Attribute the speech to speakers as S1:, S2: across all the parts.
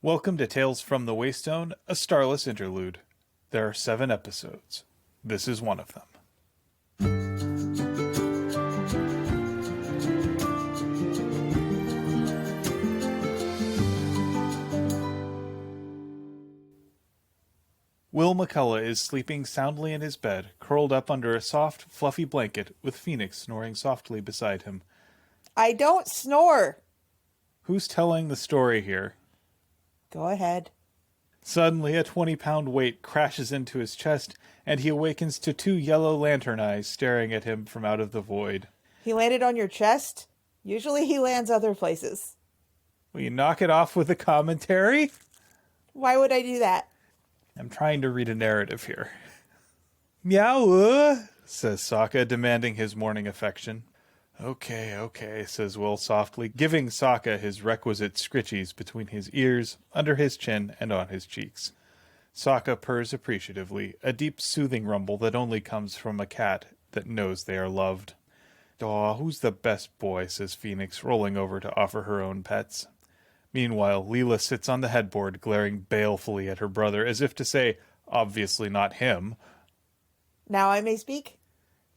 S1: Welcome to Tales from the Waystone, a Starless Interlude. There are 7 episodes. This is one of them. Will McCullough is sleeping soundly in his bed, curled up under a soft, fluffy blanket, with Phoenix snoring softly beside him.
S2: I don't snore.
S1: Who's telling the story here?
S2: Go ahead.
S1: Suddenly, a 20-pound weight crashes into his chest, and he awakens to 2 yellow lantern eyes staring at him from out of the void.
S2: He landed on your chest? Usually he lands other places.
S1: Will you knock it off with the commentary?
S2: Why would I do that?
S1: I'm trying to read a narrative here. Meow, says Sokka, demanding his morning affection. Okay, says Will softly, giving Sokka his requisite scritchies between his ears, under his chin, and on his cheeks. Sokka purrs appreciatively, a deep soothing rumble that only comes from a cat that knows they are loved. Aw, who's the best boy, says Phoenix, rolling over to offer her own pets. Meanwhile, Leela sits on the headboard, glaring balefully at her brother, as if to say, obviously not him.
S2: Now I may speak?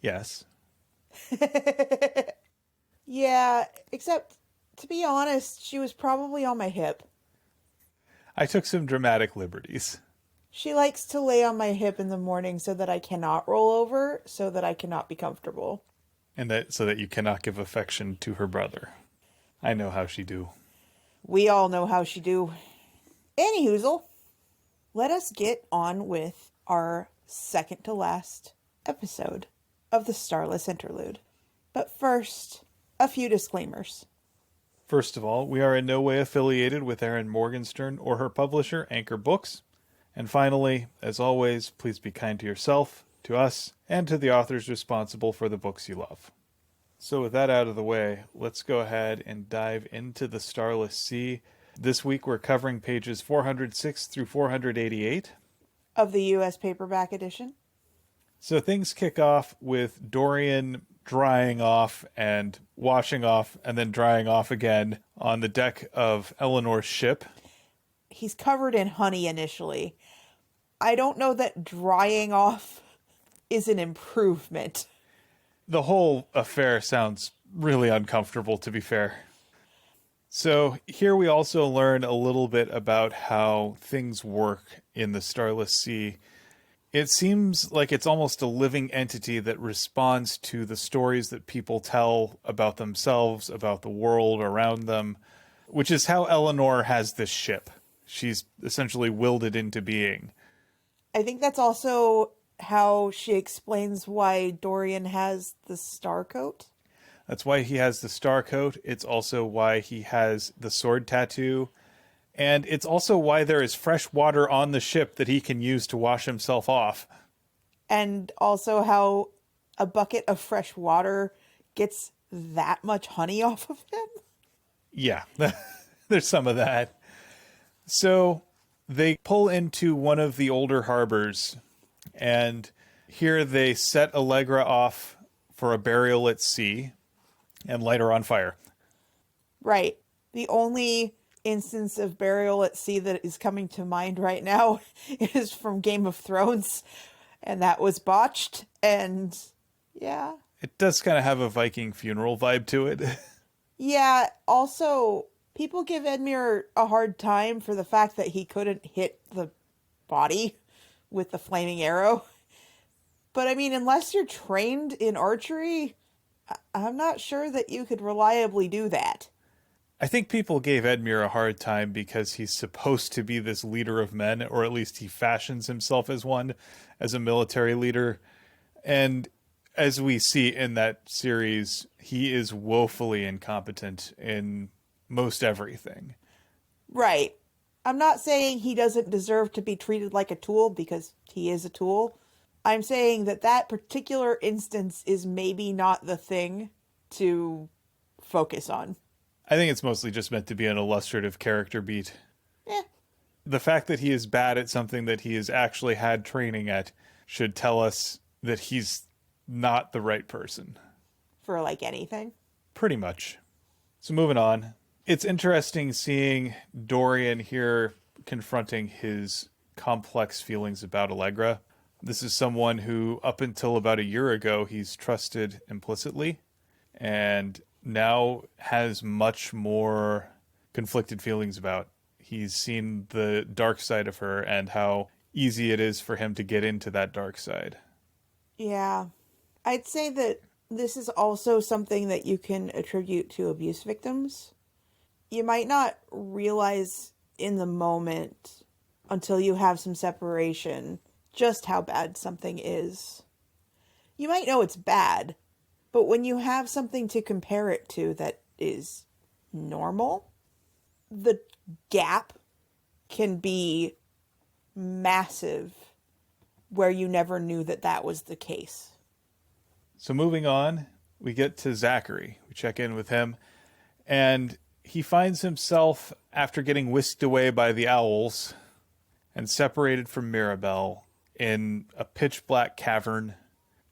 S1: Yes.
S2: Yeah, except, to be honest, she was probably on my hip.
S1: I took some dramatic liberties.
S2: She likes to lay on my hip in the morning so that I cannot roll over, so that I cannot be comfortable.
S1: And that so that you cannot give affection to her brother. I know how she do.
S2: We all know how she do. Anyhoozle, let us get on with our second to last episode of the Starless Interlude. But first, a few disclaimers.
S1: First of all, we are in no way affiliated with Erin Morgenstern or her publisher, Anchor Books. And finally, as always, please be kind to yourself, to us, and to the authors responsible for the books you love. So with that out of the way, let's go ahead and dive into the Starless Sea. This week we're covering pages 406 through 488.
S2: Of the U.S. paperback edition.
S1: So things kick off with Dorian drying off and washing off and then drying off again on the deck of Eleanor's ship.
S2: He's covered in honey initially. I don't know that drying off is an improvement.
S1: The whole affair sounds really uncomfortable, to be fair. So here we also learn a little bit about how things work in the Starless Sea. It seems like it's almost a living entity that responds to the stories that people tell about themselves, about the world around them, which is how Eleanor has this ship. She's essentially willed it into being.
S2: I think that's also how she explains why Dorian has the star coat.
S1: That's why he has the star coat. It's also why he has the sword tattoo. And it's also why there is fresh water on the ship that he can use to wash himself off.
S2: And also how a bucket of fresh water gets that much honey off of him.
S1: Yeah, there's some of that. So they pull into one of the older harbors, and here they set Allegra off for a burial at sea and light her on fire.
S2: Right. The only instance of burial at sea that is coming to mind right now is from Game of Thrones, and that was botched, and yeah.
S1: It does kind of have a Viking funeral vibe to it.
S2: Yeah, also, people give Edmure a hard time for the fact that he couldn't hit the body with the flaming arrow. But I mean, unless you're trained in archery, I'm not sure that you could reliably do that.
S1: I think people gave Edmure a hard time because he's supposed to be this leader of men, or at least he fashions himself as one, as a military leader. And as we see in that series, he is woefully incompetent in most everything.
S2: Right. I'm not saying he doesn't deserve to be treated like a tool, because he is a tool. I'm saying that that particular instance is maybe not the thing to focus on.
S1: I think it's mostly just meant to be an illustrative character beat.
S2: Eh.
S1: The fact that he is bad at something that he has actually had training at should tell us that he's not the right person.
S2: For like anything.
S1: Pretty much. So moving on. It's interesting seeing Dorian here confronting his complex feelings about Allegra. This is someone who, up until about a year ago, he's trusted implicitly, and now has much more conflicted feelings about. He's seen the dark side of her and how easy it is for him to get into that dark side.
S2: Yeah. I'd say that this is also something that you can attribute to abuse victims. You might not realize in the moment until you have some separation just how bad something is. You might know it's bad, but when you have something to compare it to that is normal, the gap can be massive where you never knew that that was the case.
S1: So moving on, we get to Zachary. We check in with him, and he finds himself, after getting whisked away by the owls and separated from Mirabelle, in a pitch black cavern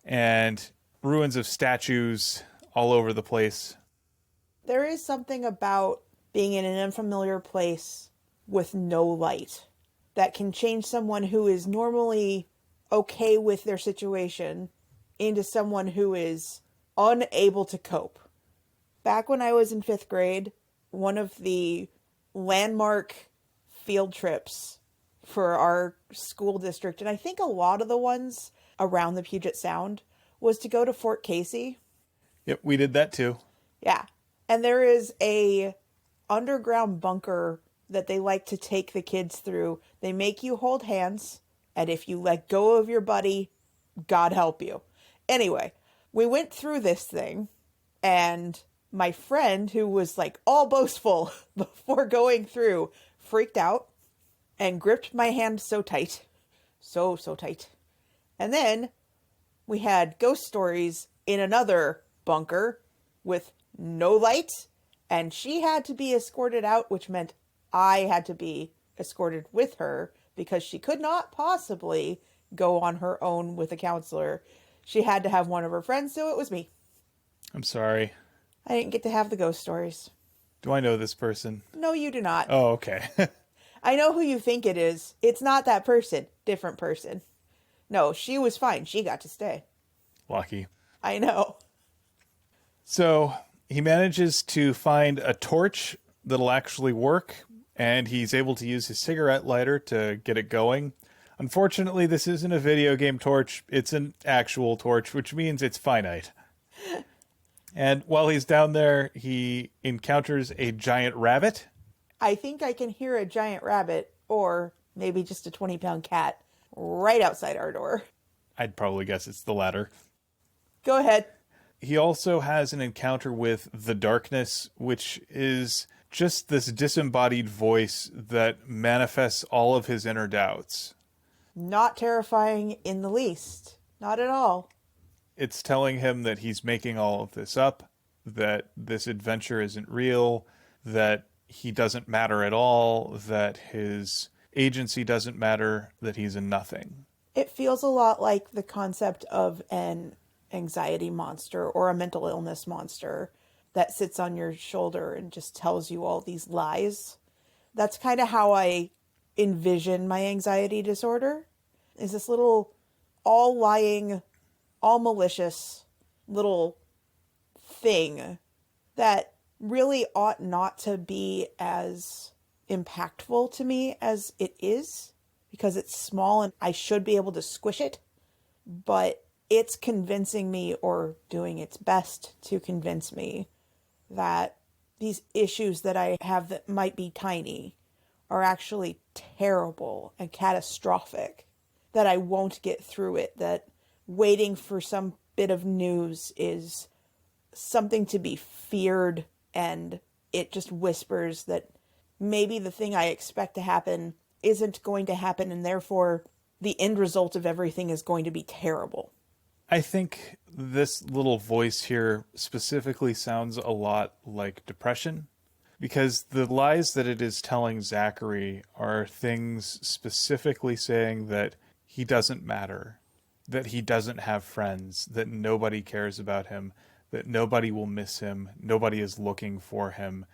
S1: and ruins of statues all over the place.
S2: There is something about being in an unfamiliar place with no light that can change someone who is normally okay with their situation into someone who is unable to cope. Back when I was in 5th grade, one of the landmark field trips for our school district, and I think a lot of the ones around the Puget Sound, was to go to Fort Casey.
S1: Yep, we did that too.
S2: Yeah. And there is a underground bunker that they like to take the kids through. They make you hold hands, and if you let go of your buddy, God help you. Anyway, we went through this thing, and my friend, who was like all boastful before going through, freaked out and gripped my hand so tight. So tight. And then we had ghost stories in another bunker with no light, and she had to be escorted out, which meant I had to be escorted with her because she could not possibly go on her own with a counselor. She had to have one of her friends, so it was me.
S1: I'm sorry.
S2: I didn't get to have the ghost stories.
S1: Do I know this person?
S2: No, you do not.
S1: Oh, okay.
S2: I know who you think it is. It's not that person. Different person. No, she was fine. She got to stay.
S1: Lucky.
S2: I know.
S1: So he manages to find a torch that'll actually work, and he's able to use his cigarette lighter to get it going. Unfortunately, this isn't a video game torch. It's an actual torch, which means it's finite. And while he's down there, he encounters a giant rabbit.
S2: I think I can hear a giant rabbit, or maybe just a 20-pound cat, right outside our door.
S1: I'd probably guess it's the latter.
S2: Go ahead.
S1: He also has an encounter with the darkness, which is just this disembodied voice that manifests all of his inner doubts.
S2: Not terrifying in the least. Not at all.
S1: It's telling him that he's making all of this up, that this adventure isn't real, that he doesn't matter at all, that his agency doesn't matter, that he's a nothing.
S2: It feels a lot like the concept of an anxiety monster or a mental illness monster that sits on your shoulder and just tells you all these lies. That's kind of how I envision my anxiety disorder, is this little all lying, all malicious little thing that really ought not to be as impactful to me as it is, because it's small and I should be able to squish it, but it's convincing me, or doing its best to convince me, that these issues that I have that might be tiny are actually terrible and catastrophic, that I won't get through it, that waiting for some bit of news is something to be feared, and it just whispers that maybe the thing I expect to happen isn't going to happen, and therefore the end result of everything is going to be terrible.
S1: I think this little voice here specifically sounds a lot like depression, because the lies that it is telling Zachary are things specifically saying that he doesn't matter, that he doesn't have friends, that nobody cares about him, that nobody will miss him, nobody is looking for him,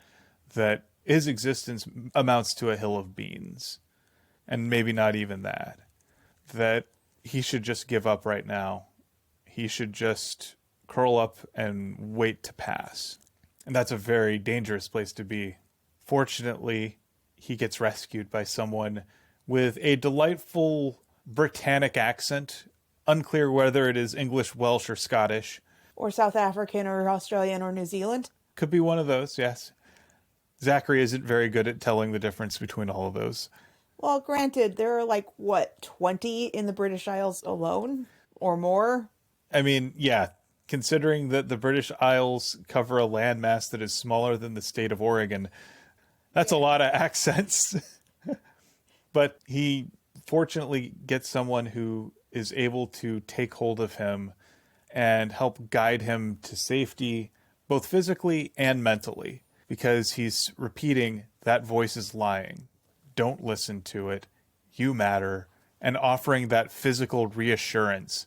S1: that his existence amounts to a hill of beans, and maybe not even that. That he should just give up right now. He should just curl up and wait to pass. And that's a very dangerous place to be. Fortunately, he gets rescued by someone with a delightful Britannic accent. Unclear whether it is English, Welsh, or Scottish.
S2: Or South African or Australian or New Zealand.
S1: Could be one of those, yes. Zachary isn't very good at telling the difference between all of those.
S2: Well, granted, there are 20 in the British Isles alone or more?
S1: I mean, yeah, considering that the British Isles cover a landmass that is smaller than the state of Oregon, that's a lot of accents. But he fortunately gets someone who is able to take hold of him and help guide him to safety, both physically and mentally, because he's repeating, that voice is lying. Don't listen to it. You matter. And offering that physical reassurance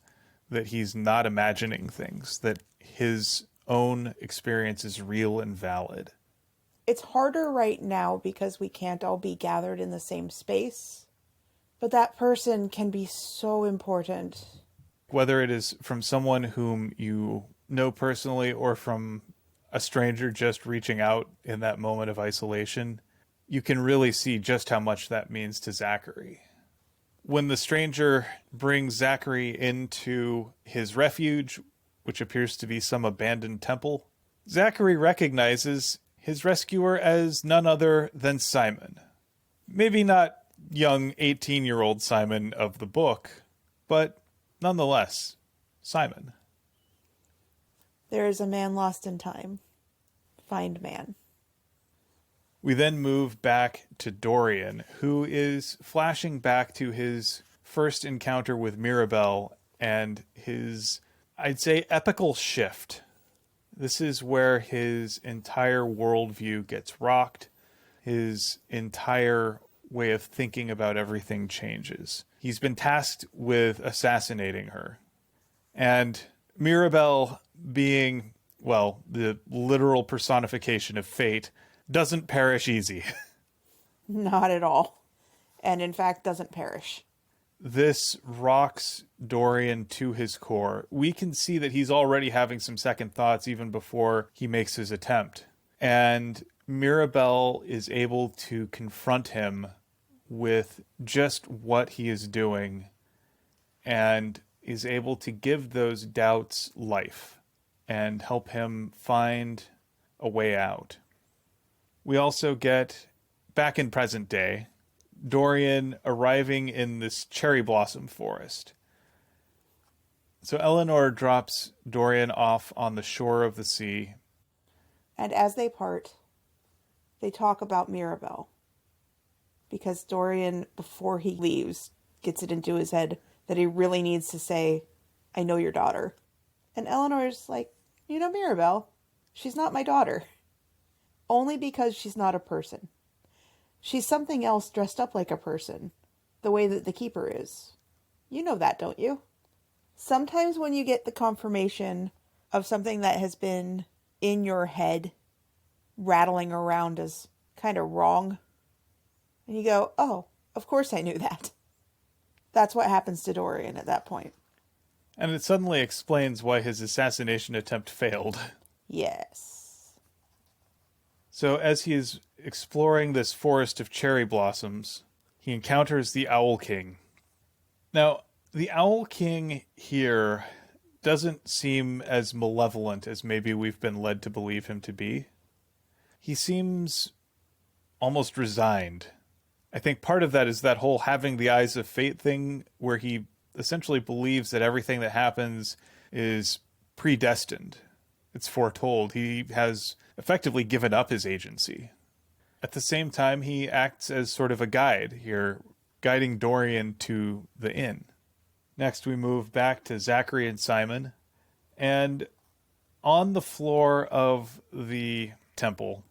S1: that he's not imagining things, that his own experience is real and valid.
S2: It's harder right now because we can't all be gathered in the same space. But that person can be so important.
S1: Whether it is from someone whom you know personally or from a stranger just reaching out in that moment of isolation, you can really see just how much that means to Zachary. When the stranger brings Zachary into his refuge, which appears to be some abandoned temple, Zachary recognizes his rescuer as none other than Simon. Maybe not young 18-year-old Simon of the book, but nonetheless, Simon.
S2: There is a man lost in time. Find man.
S1: We then move back to Dorian, who is flashing back to his first encounter with Mirabelle and his, I'd say, epical shift. This is where his entire worldview gets rocked. His entire way of thinking about everything changes. He's been tasked with assassinating her. And Mirabelle, being, well, the literal personification of fate, doesn't perish easy.
S2: Not at all. And in fact, doesn't perish.
S1: This rocks Dorian to his core. We can see that he's already having some second thoughts even before he makes his attempt. And Mirabelle is able to confront him with just what he is doing and is able to give those doubts life and help him find a way out. We also get, back in present day, Dorian arriving in this cherry blossom forest. So Eleanor drops Dorian off on the shore of the sea.
S2: And as they part, they talk about Mirabelle. Because Dorian, before he leaves, gets it into his head that he really needs to say, I know your daughter. And Eleanor's like, you know Mirabelle, she's not my daughter. Only because she's not a person. She's something else dressed up like a person, the way that the keeper is. You know that, don't you? Sometimes when you get the confirmation of something that has been in your head, rattling around as kind of wrong, and you go, oh, of course I knew that. That's what happens to Dorian at that point.
S1: And it suddenly explains why his assassination attempt failed.
S2: Yes.
S1: So as he is exploring this forest of cherry blossoms, he encounters the Owl King. Now, the Owl King here doesn't seem as malevolent as maybe we've been led to believe him to be. He seems almost resigned. I think part of that is that whole having the eyes of fate thing, where he essentially believes that everything that happens is predestined. It's foretold. He has effectively given up his agency. At the same time, he acts as sort of a guide here, guiding Dorian to the inn. Next, we move back to Zachary and Simon. And on the floor of the temple,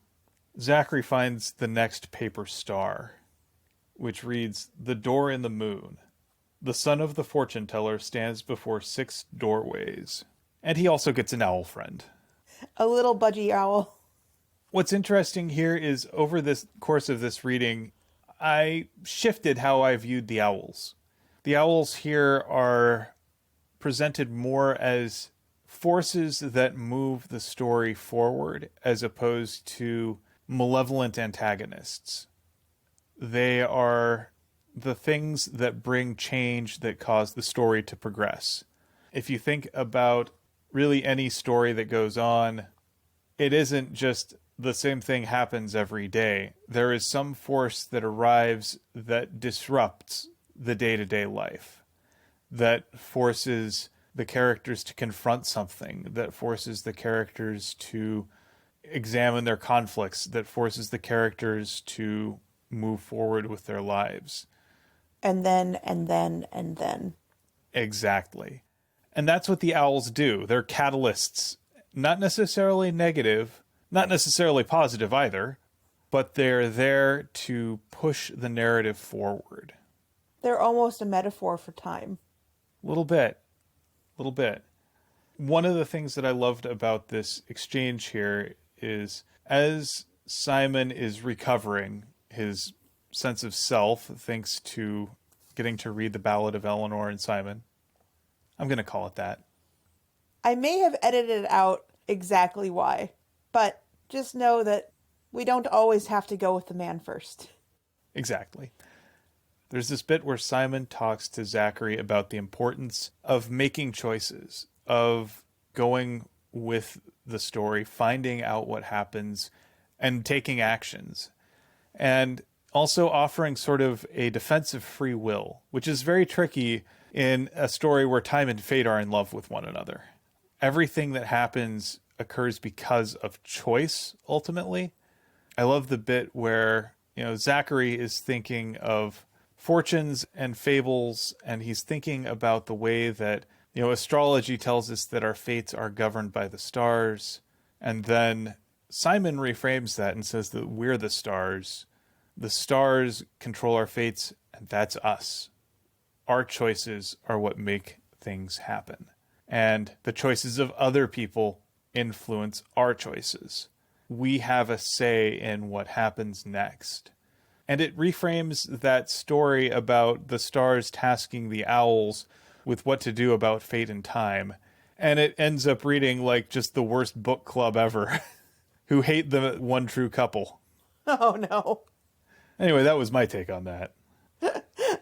S1: Zachary finds the next paper star, which reads, "The door in the moon. The son of the fortune teller stands before 6 doorways." And he also gets an owl friend.
S2: A little budgie owl.
S1: What's interesting here is over this course of this reading, I shifted how I viewed the owls. The owls here are presented more as forces that move the story forward as opposed to malevolent antagonists. They are the things that bring change that cause the story to progress. If you think about really any story that goes on, it isn't just the same thing happens every day. There is some force that arrives that disrupts the day-to-day life, that forces the characters to confront something, that forces the characters to examine their conflicts, that forces the characters to move forward with their lives.
S2: And then.
S1: Exactly. And that's what the owls do. They're catalysts, not necessarily negative, not necessarily positive either, but they're there to push the narrative forward.
S2: They're almost a metaphor for time.
S1: A little bit. A little bit. One of the things that I loved about this exchange here is as Simon is recovering his sense of self thanks to getting to read the Ballad of Eleanor and Simon. I'm going to call it that.
S2: I may have edited out exactly why, but just know that we don't always have to go with the man first.
S1: Exactly. There's this bit where Simon talks to Zachary about the importance of making choices, of going with the story, finding out what happens, and taking actions. And also offering sort of a defense of free will, which is very tricky in a story where time and fate are in love with one another. Everything that happens occurs because of choice, ultimately. I love the bit where, Zachary is thinking of fortunes and fables, and he's thinking about the way that, astrology tells us that our fates are governed by the stars. And then Simon reframes that and says that we're the stars. The stars control our fates, and that's us. Our choices are what make things happen. And the choices of other people influence our choices. We have a say in what happens next. And it reframes that story about the stars tasking the owls with what to do about fate and time. And it ends up reading like just the worst book club ever, who hate the one true couple.
S2: Oh no.
S1: Anyway, that was my take on that.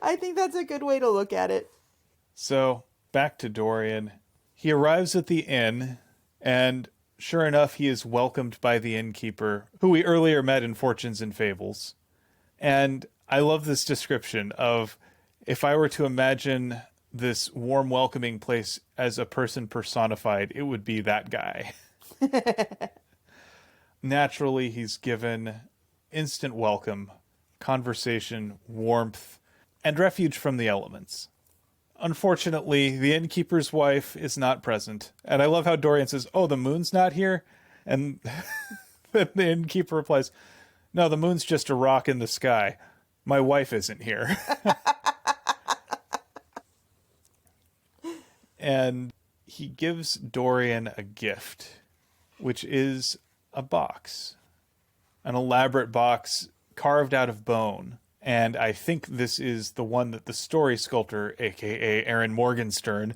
S2: I think that's a good way to look at it.
S1: So, back to Dorian. He arrives at the inn, and sure enough, he is welcomed by the innkeeper, who we earlier met in Fortunes and Fables. And I love this description of, if I were to imagine this warm, welcoming place as a person personified, it would be that guy. Naturally, he's given instant welcome, conversation, warmth, and refuge from the elements. Unfortunately, the innkeeper's wife is not present. And I love how Dorian says, "Oh, the moon's not here?" And then the innkeeper replies, "No, the moon's just a rock in the sky. My wife isn't here." And he gives Dorian a gift, which is a box. An elaborate box carved out of bone. And I think this is the one that the story sculptor, a.k.a. Erin Morgenstern,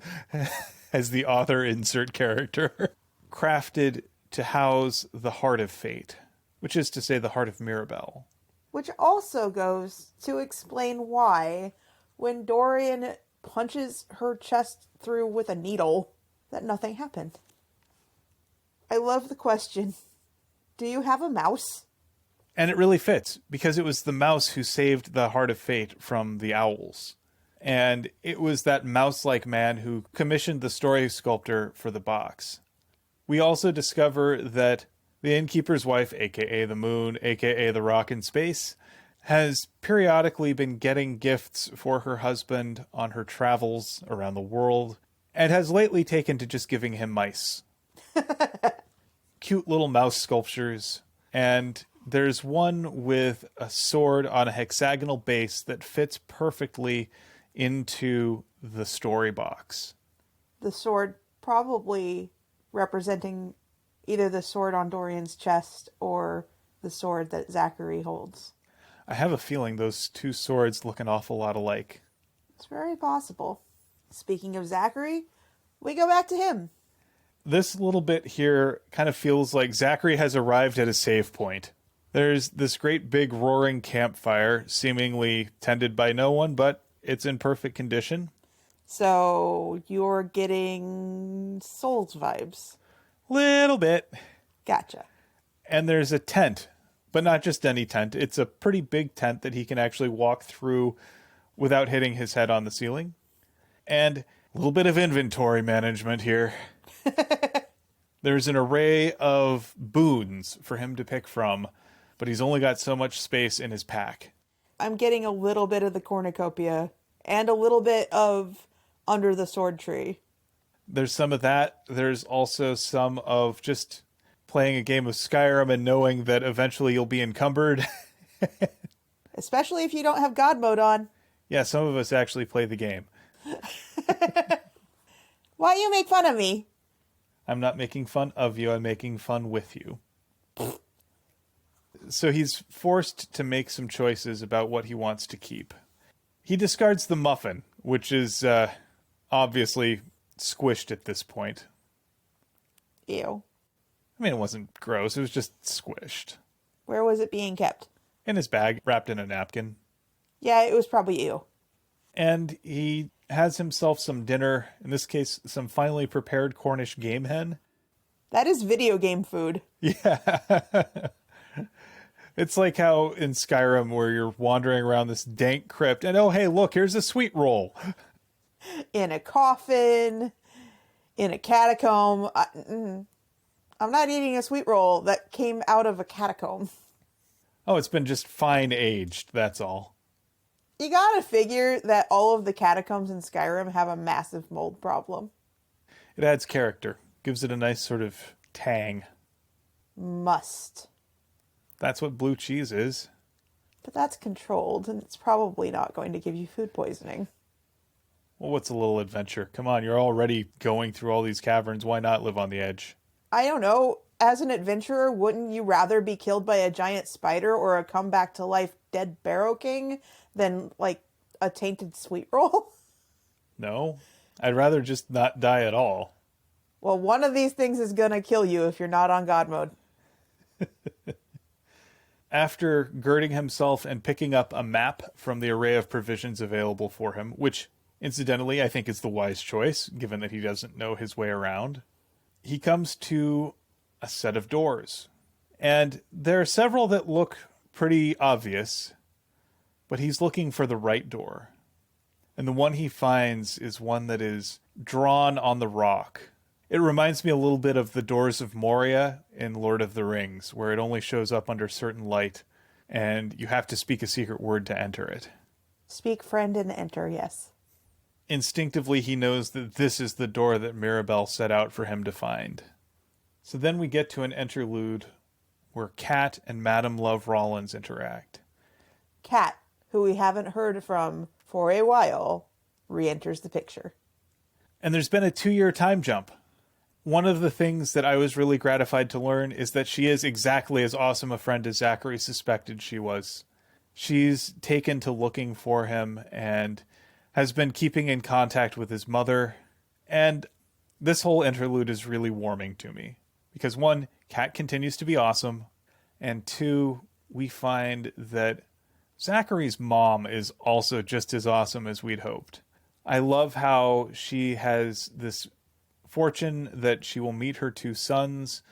S1: as the author insert character, crafted to house the Heart of Fate, which is to say the heart of Mirabelle.
S2: Which also goes to explain why, when Dorian punches her chest through with a needle, that nothing happened. I love the question, do you have a mouse?
S1: And it really fits, because it was the mouse who saved the Heart of Fate from the owls. And it was that mouse-like man who commissioned the story sculptor for the box. We also discover that the innkeeper's wife, a.k.a. the moon, a.k.a. the rock in space, has periodically been getting gifts for her husband on her travels around the world, and has lately taken to just giving him mice. Cute little mouse sculptures, and there's one with a sword on a hexagonal base that fits perfectly into the story box.
S2: The sword probably representing Either the sword on Dorian's chest or the sword that Zachary holds.
S1: I have a feeling those two swords look an awful lot alike.
S2: It's very possible. Speaking of Zachary, we go back to him.
S1: This little bit here kind of feels like Zachary has arrived at a save point. There's this great big roaring campfire, seemingly tended by no one, but it's in perfect condition.
S2: So you're getting Souls vibes.
S1: Little bit.
S2: Gotcha.
S1: And there's a tent, but not just any tent. It's a pretty big tent that he can actually walk through without hitting his head on the ceiling. And a little bit of inventory management here. There's an array of boons for him to pick from, but he's only got so much space in his pack.
S2: I'm getting a little bit of the cornucopia and a little bit of under the sword tree.
S1: There's some of that. There's also some of just playing a game of Skyrim and knowing that eventually you'll be encumbered.
S2: Especially if you don't have God mode on.
S1: Yeah, some of us actually play the game.
S2: Why you make fun of me?
S1: I'm not making fun of you. I'm making fun with you. So he's forced to make some choices about what he wants to keep. He discards the muffin, which is obviously squished at this point.
S2: Ew.
S1: I mean, it wasn't gross. It was just squished.
S2: Where was it being kept?
S1: In his bag, wrapped in a napkin.
S2: Yeah, it was probably ew.
S1: And he has himself some dinner, in this case, some finely prepared Cornish game hen.
S2: That is video game food.
S1: Yeah. It's like how in Skyrim where you're wandering around this dank crypt and, oh, hey, look, here's a sweet roll.
S2: In a coffin, in a catacomb. I'm not eating a sweet roll that came out of a catacomb.
S1: Oh, it's been just fine aged, that's all.
S2: You gotta figure that all of the catacombs in Skyrim have a massive mold problem.
S1: It adds character, gives it a nice sort of tang.
S2: Must.
S1: That's what blue cheese is.
S2: But that's controlled, and it's probably not going to give you food poisoning.
S1: Well, what's a little adventure? Come on, you're already going through all these caverns. Why not live on the edge?
S2: I don't know. As an adventurer, wouldn't you rather be killed by a giant spider or a come back to life dead Barrow King than, like, a tainted sweet roll?
S1: No, I'd rather just not die at all.
S2: Well, one of these things is gonna kill you if you're not on God mode.
S1: After girding himself and picking up a map from the array of provisions available for him, which, incidentally, I think is the wise choice, given that he doesn't know his way around, he comes to a set of doors. And there are several that look pretty obvious, but he's looking for the right door. And the one he finds is one that is drawn on the rock. It reminds me a little bit of the Doors of Moria in Lord of the Rings, where it only shows up under certain light, and you have to speak a secret word to enter it.
S2: Speak friend and enter, yes.
S1: Instinctively, he knows that this is the door that Mirabelle set out for him to find. So then we get to an interlude where Kat and Madame Love Rollins interact.
S2: Kat, who we haven't heard from for a while, re-enters the picture.
S1: And there's been a 2-year time jump. One of the things that I was really gratified to learn is that she is exactly as awesome a friend as Zachary suspected she was. She's taken to looking for him and has been keeping in contact with his mother. And this whole interlude is really warming to me. Because 1, Kat continues to be awesome. And 2, we find that Zachary's mom is also just as awesome as we'd hoped. I love how she has this fortune that she will meet her 2 sons,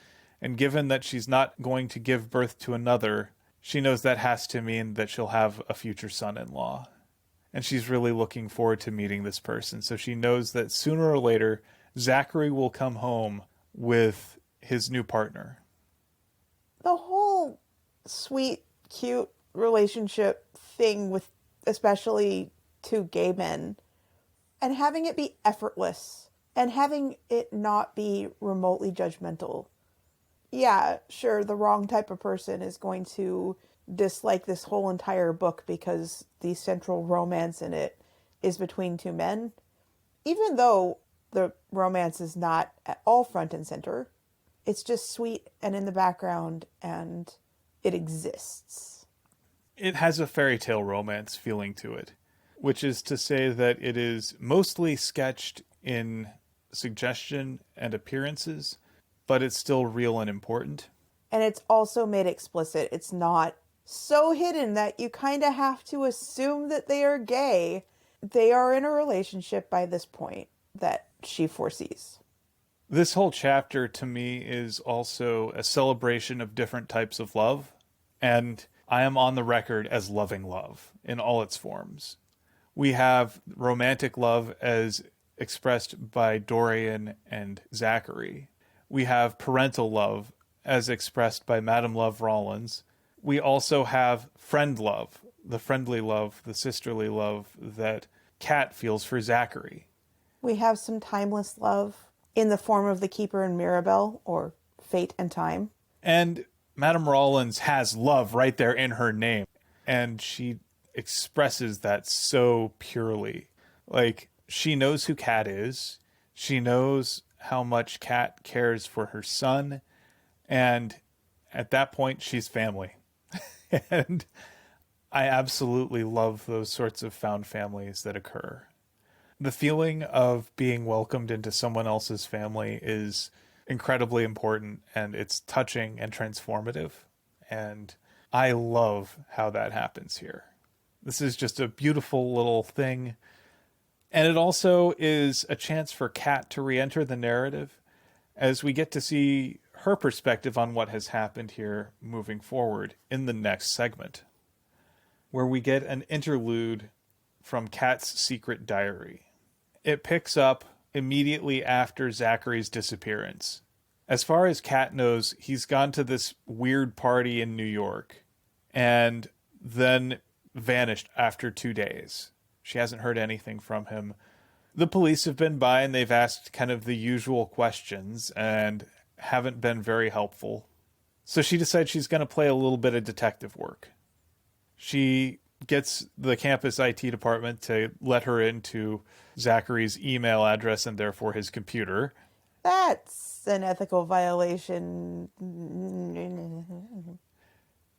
S1: and given that she's not going to give birth to another, she knows that has to mean that she'll have a future son-in-law. And she's really looking forward to meeting this person, so she knows that sooner or later, Zachary will come home with his new partner.
S2: The whole sweet, cute relationship thing with especially 2 gay men, and having it be effortless, and having it not be remotely judgmental. Yeah, sure, the wrong type of person is going to dislike this whole entire book because the central romance in it is between 2 men. Even though the romance is not at all front and center, It's just sweet and in the background, and it exists.
S1: It has a fairy tale romance feeling to it, which is to say that it is mostly sketched in suggestion and appearances, but it's still real and important.
S2: And it's also made explicit. It's not so hidden that you kind of have to assume that they are gay. They are in a relationship by this point that she foresees.
S1: This whole chapter to me is also a celebration of different types of love, and I am on the record as loving love in all its forms. We have romantic love as expressed by Dorian and Zachary. We have parental love as expressed by Madame Love Rollins. We also have friend love, the friendly love, the sisterly love that Kat feels for Zachary.
S2: We have some timeless love in the form of the Keeper and Mirabelle, or Fate and Time.
S1: And Madame Rollins has love right there in her name. And she expresses that so purely. Like, she knows who Kat is. She knows how much Kat cares for her son. And at that point, she's family. And I absolutely love those sorts of found families that occur. The feeling of being welcomed into someone else's family is incredibly important, and it's touching and transformative. And I love how that happens here. This is just a beautiful little thing. And it also is a chance for Kat to re-enter the narrative as we get to see her perspective on what has happened here moving forward in the next segment, where we get an interlude from Kat's secret diary. It picks up immediately after Zachary's disappearance. As far as Kat knows, he's gone to this weird party in New York and then vanished after 2 days. She hasn't heard anything from him. The police have been by and they've asked kind of the usual questions and haven't been very helpful. So she decides she's going to play a little bit of detective work. She gets the campus IT department to let her into Zachary's email address and therefore his computer.
S2: That's an ethical violation.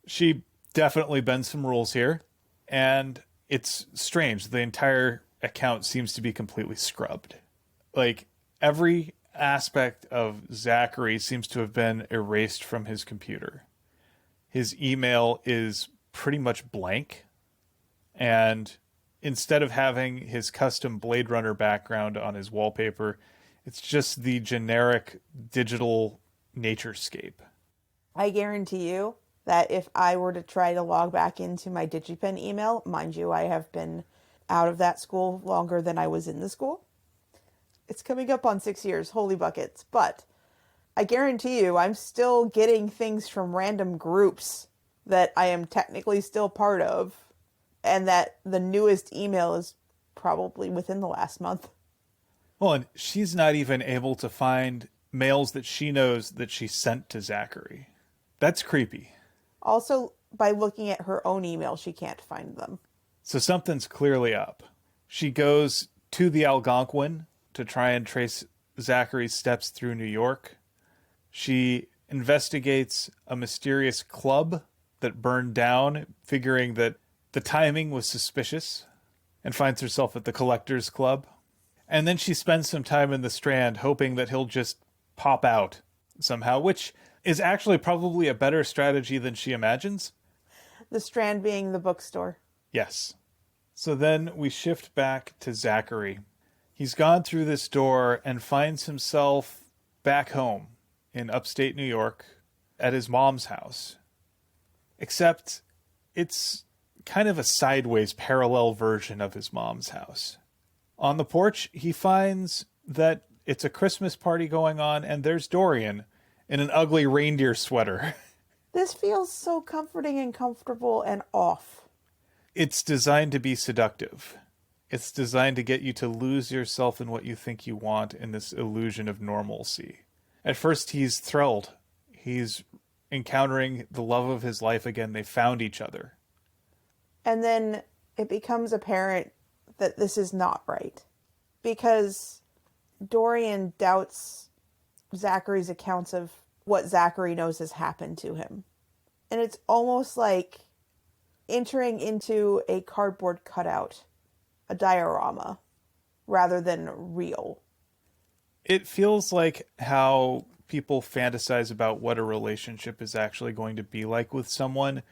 S1: She definitely bends some rules here, and it's strange. The entire account seems to be completely scrubbed. Like, every aspect of Zachary seems to have been erased from his computer. His email is pretty much blank, and instead of having his custom Blade Runner background on his wallpaper, it's just the generic digital naturescape.
S2: I guarantee you that if I were to try to log back into my DigiPen email, mind you, I have been out of that school longer than I was in the school. It's coming up on 6 years, holy buckets. But I guarantee you I'm still getting things from random groups that I am technically still part of, and that the newest email is probably within the last month.
S1: Well, and she's not even able to find mails that she knows that she sent to Zachary. That's creepy.
S2: Also, by looking at her own email, she can't find them.
S1: So something's clearly up. She goes to the Algonquin to try and trace Zachary's steps through New York. She investigates a mysterious club that burned down, figuring that the timing was suspicious, and finds herself at the Collectors Club. And then she spends some time in the Strand hoping that he'll just pop out somehow, which is actually probably a better strategy than she imagines.
S2: The Strand being the bookstore.
S1: Yes. So then we shift back to Zachary. He's gone through this door and finds himself back home in upstate New York at his mom's house. Except it's kind of a sideways parallel version of his mom's house. On the porch, he finds that it's a Christmas party going on and there's Dorian in an ugly reindeer sweater.
S2: This feels so comforting and comfortable and off.
S1: It's designed to be seductive. It's designed to get you to lose yourself in what you think you want in this illusion of normalcy. At first, he's thrilled. He's encountering the love of his life again. They found each other.
S2: And then it becomes apparent that this is not right. Because Dorian doubts Zachary's accounts of what Zachary knows has happened to him. And it's almost like entering into a cardboard cutout, a diorama, rather than real.
S1: It feels like how people fantasize about what a relationship is actually going to be like with someone,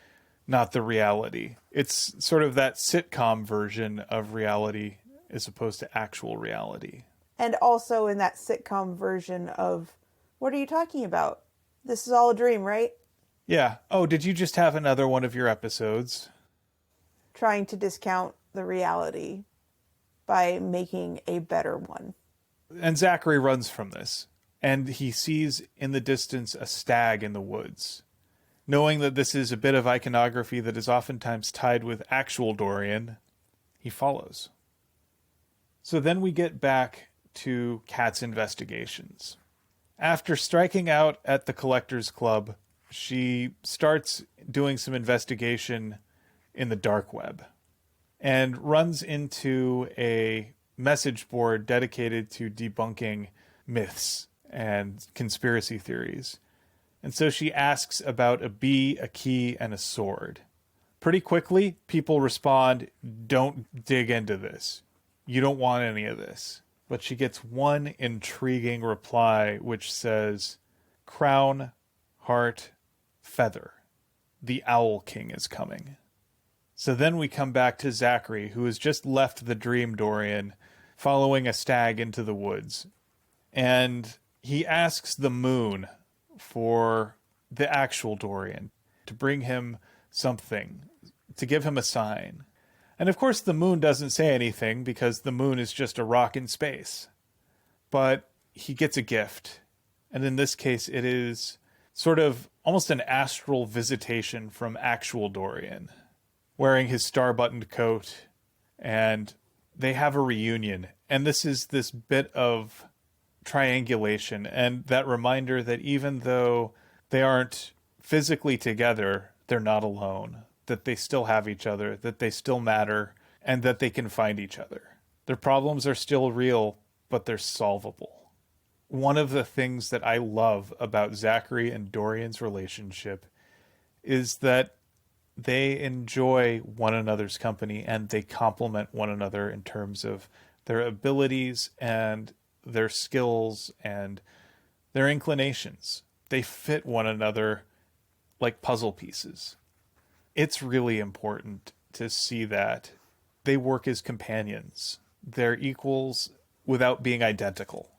S1: not the reality. It's sort of that sitcom version of reality as opposed to actual reality.
S2: And also in that sitcom version of, what are you talking about? This is all a dream, right?
S1: Yeah. Oh, did you just have another one of your episodes?
S2: Trying to discount the reality by making a better one.
S1: And Zachary runs from this, and he sees in the distance a stag in the woods. Knowing that this is a bit of iconography that is oftentimes tied with actual Dorian, he follows. So then we get back to Kat's investigations. After striking out at the Collectors Club, she starts doing some investigation in the dark web and runs into a message board dedicated to debunking myths and conspiracy theories. And so she asks about a bee, a key, and a sword. Pretty quickly, people respond, don't dig into this. You don't want any of this. But she gets one intriguing reply which says, crown, heart, feather. The Owl King is coming. So then we come back to Zachary, who has just left the dream Dorian, following a stag into the woods. And he asks the moon for the actual Dorian to bring him something, to give him a sign. And of course the moon doesn't say anything because the moon is just a rock in space. But he gets a gift. And in this case, it is sort of almost an astral visitation from actual Dorian, wearing his star-buttoned coat, and they have a reunion. And this is this bit of triangulation and that reminder that even though they aren't physically together, they're not alone, that they still have each other, that they still matter, and that they can find each other. Their problems are still real, but they're solvable. One of the things that I love about Zachary and Dorian's relationship is that they enjoy one another's company and they complement one another in terms of their abilities and their skills and their inclinations. They fit one another like puzzle pieces. It's really important to see that they work as companions. They're equals without being identical.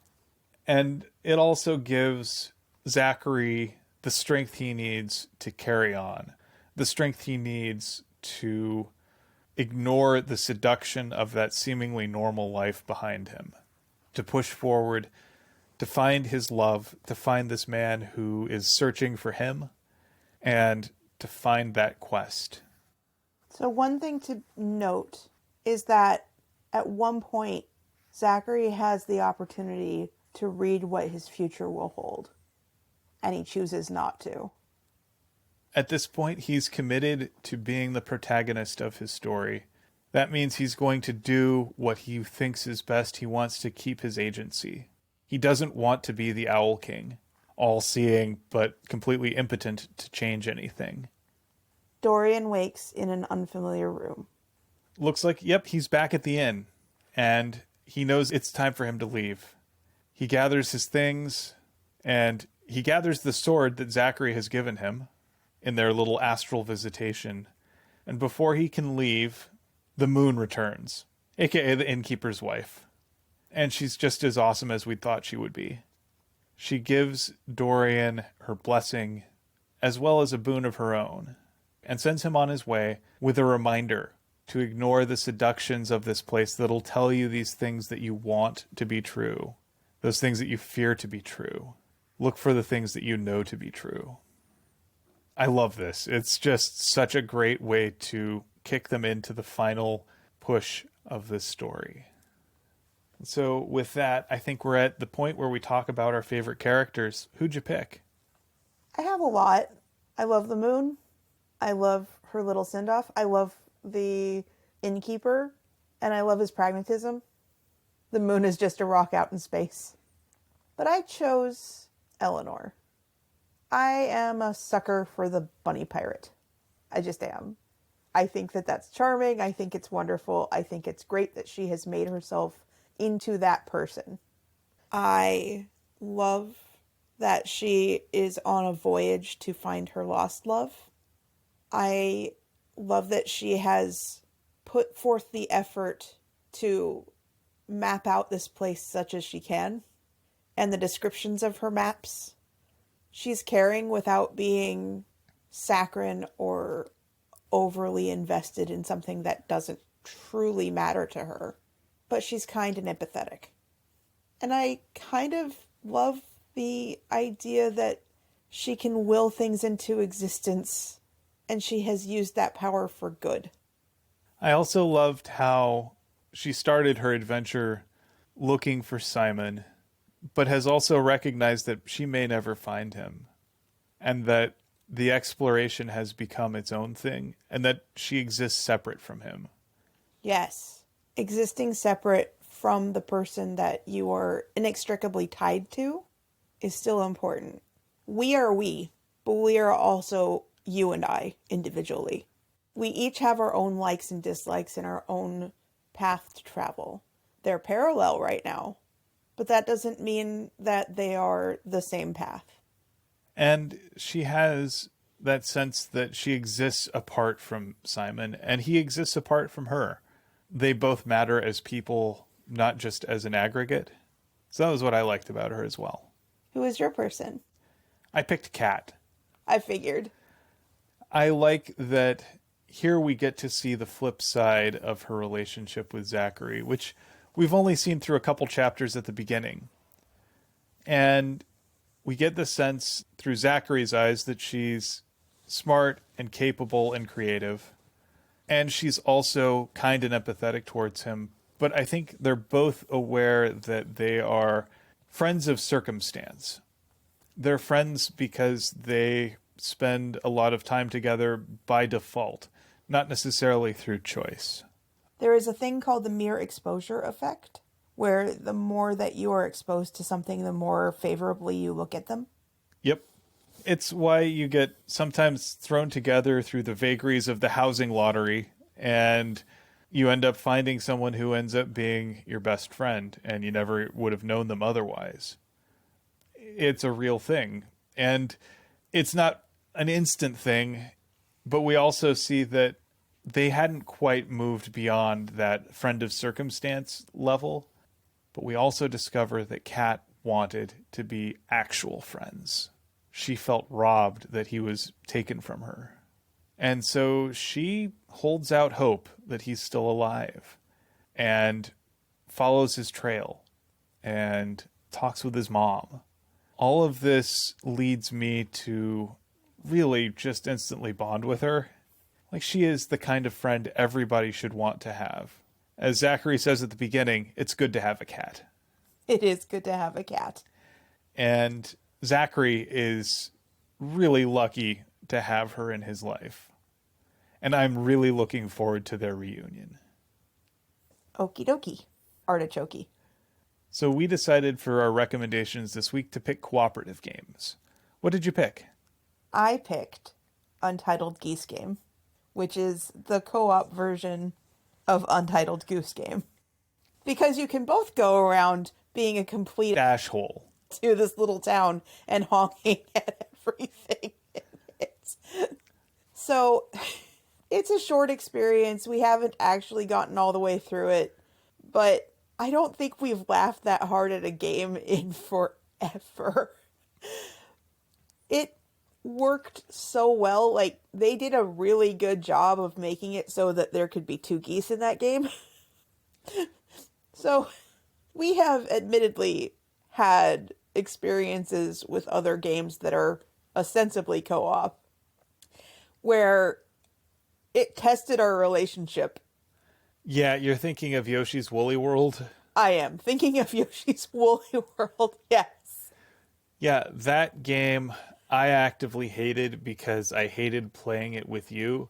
S1: And it also gives Zachary the strength he needs to carry on, the strength he needs to ignore the seduction of that seemingly normal life behind him, to push forward, to find his love, to find this man who is searching for him, and to find that quest.
S2: So one thing to note is that at one point, Zachary has the opportunity to read what his future will hold, and he chooses not to.
S1: At this point, he's committed to being the protagonist of his story. That means he's going to do what he thinks is best. He wants to keep his agency. He doesn't want to be the Owl King, all-seeing but completely impotent to change anything.
S2: Dorian wakes in an unfamiliar room.
S1: Looks like, yep, he's back at the inn, and he knows it's time for him to leave. He gathers his things, and he gathers the sword that Zachary has given him in their little astral visitation. And before he can leave, the moon returns, a.k.a. the innkeeper's wife. And she's just as awesome as we thought she would be. She gives Dorian her blessing, as well as a boon of her own, and sends him on his way with a reminder to ignore the seductions of this place that'll tell you these things that you want to be true, those things that you fear to be true. Look for the things that you know to be true. I love this. It's just such a great way to kick them into the final push of this story. So with that, I think we're at the point where we talk about our favorite characters. Who'd you pick?
S2: I have a lot. I love the moon. I love her little send-off. I love the innkeeper, and I love his pragmatism. The moon is just a rock out in space. But I chose Eleanor. I am a sucker for the bunny pirate. I just am. I think that that's charming. I think it's wonderful. I think it's great that she has made herself into that person. I love that she is on a voyage to find her lost love. I love that she has put forth the effort to map out this place such as she can, and the descriptions of her maps. She's caring without being saccharine or overly invested in something that doesn't truly matter to her. But she's kind and empathetic. And I kind of love the idea that she can will things into existence, and she has used that power for good.
S1: I also loved how she started her adventure looking for Simon, but has also recognized that she may never find him, and that the exploration has become its own thing, and that she exists separate from him.
S2: Yes, existing separate from the person that you are inextricably tied to is still important. We are we, but we are also you and I individually. We each have our own likes and dislikes and our own path to travel. They're parallel right now, but that doesn't mean that they are the same path.
S1: And she has that sense that she exists apart from Simon, and he exists apart from her. They both matter as people, not just as an aggregate. So that was what I liked about her as well.
S2: Who is your person?
S1: I picked Kat.
S2: I figured.
S1: I like that here we get to see the flip side of her relationship with Zachary, which we've only seen through a couple chapters at the beginning. And we get the sense through Zachary's eyes that she's smart and capable and creative. And she's also kind and empathetic towards him. But I think they're both aware that they are friends of circumstance. They're friends because they spend a lot of time together by default, not necessarily through choice.
S2: There is a thing called the mere exposure effect, where the more that you are exposed to something, the more favorably you look at them.
S1: Yep. It's why you get sometimes thrown together through the vagaries of the housing lottery, and you end up finding someone who ends up being your best friend, and you never would have known them otherwise. It's a real thing. And it's not an instant thing, but we also see that they hadn't quite moved beyond that friend of circumstance level. But we also discover that Kat wanted to be actual friends. She felt robbed that he was taken from her. And so she holds out hope that he's still alive and follows his trail and talks with his mom. All of this leads me to really just instantly bond with her. Like, she is the kind of friend everybody should want to have. As Zachary says at the beginning, it's good to have a cat.
S2: It is good to have a cat.
S1: And Zachary is really lucky to have her in his life. And I'm really looking forward to their reunion.
S2: Okie dokie. Artichoke.
S1: So we decided for our recommendations this week to pick cooperative games. What did you pick?
S2: I picked Untitled Geese Game, which is the co-op version of Untitled Goose Game. Because you can both go around being a complete
S1: Ashhole.
S2: to this little town and honking at everything in it. So it's a short experience. We haven't actually gotten all the way through it, but I don't think we've laughed that hard at a game in forever. It worked so well. Like, they did a really good job of making it so that there could be two geese in that game. So we have admittedly had experiences with other games that are ostensibly co-op where it tested our relationship.
S1: Yeah, you're thinking of Yoshi's Woolly World?
S2: I am thinking of Yoshi's Woolly World, yes.
S1: Yeah, that game I actively hated because I hated playing it with you.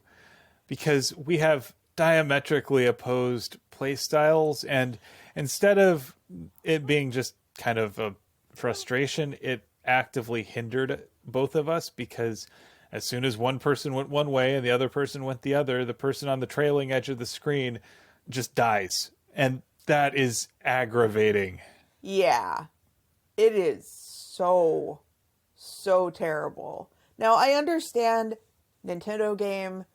S1: Because we have diametrically opposed play styles, and instead of it being just kind of a frustration, it actively hindered both of us, because as soon as one person went one way and the other person went the other, the person on the trailing edge of the screen just dies. And that is aggravating.
S2: Yeah, it is so terrible. Now, I understand Nintendo game,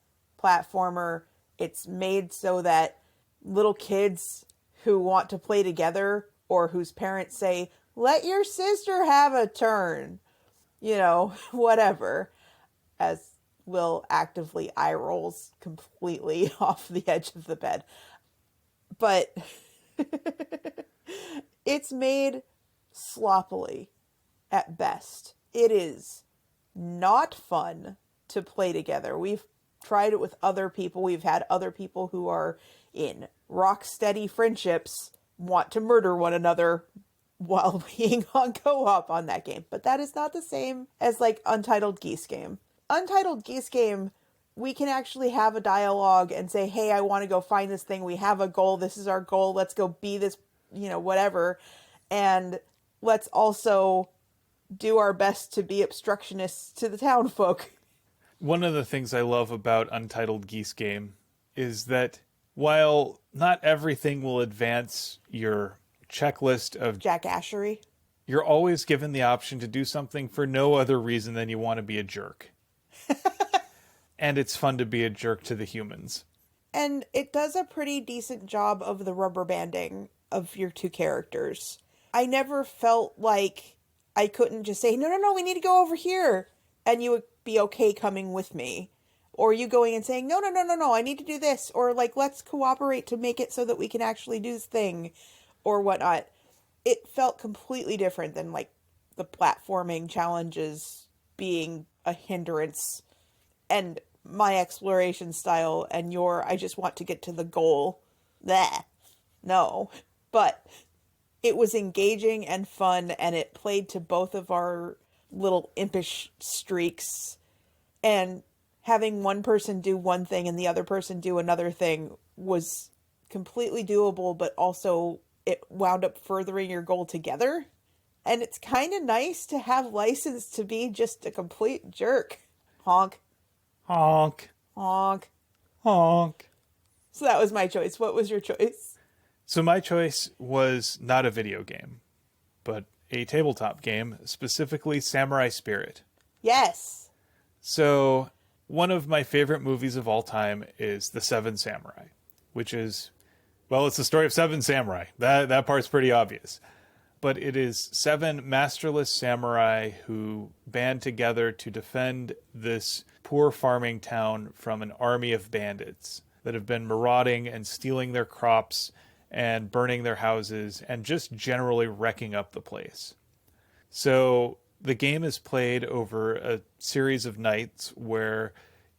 S2: platformer, it's made so that little kids who want to play together or whose parents say, let your sister have a turn, whatever, as Will actively eye rolls completely off the edge of the bed. But it's made sloppily at best. It is not fun to play together. We've tried it with other people. We've had other people who are in rock steady friendships want to murder one another while being on co-op on that game. But that is not the same as like Untitled Geese Game. Untitled Geese Game, we can actually have a dialogue and say, hey, I want to go find this thing. We have a goal. This is our goal. Let's go be this, whatever. And let's also do our best to be obstructionists to the town folk.
S1: One of the things I love about Untitled Geese Game is that while not everything will advance your checklist of
S2: jackassery,
S1: you're always given the option to do something for no other reason than you want to be a jerk. And it's fun to be a jerk to the humans.
S2: And it does a pretty decent job of the rubber banding of your two characters. I never felt like I couldn't just say, no, we need to go over here. And you would be okay coming with me. Or you going and saying, no, I need to do this. Or like, let's cooperate to make it so that we can actually do this thing. Or whatnot. It felt completely different than like the platforming challenges being a hindrance. And my exploration style and I just want to get to the goal. Bleh. No. But it was engaging and fun, and it played to both of our little impish streaks. And having one person do one thing and the other person do another thing was completely doable, but also it wound up furthering your goal together. And it's kind of nice to have license to be just a complete jerk. Honk.
S1: Honk.
S2: Honk.
S1: Honk.
S2: So that was my choice. What was your choice?
S1: So my choice was not a video game, but a tabletop game, specifically Samurai Spirit.
S2: Yes.
S1: So one of my favorite movies of all time is The Seven Samurai, which is, well, it's the story of seven samurai. That part's pretty obvious. But it is seven masterless samurai who band together to defend this poor farming town from an army of bandits that have been marauding and stealing their crops and burning their houses and just generally wrecking up the place. So the game is played over a series of nights where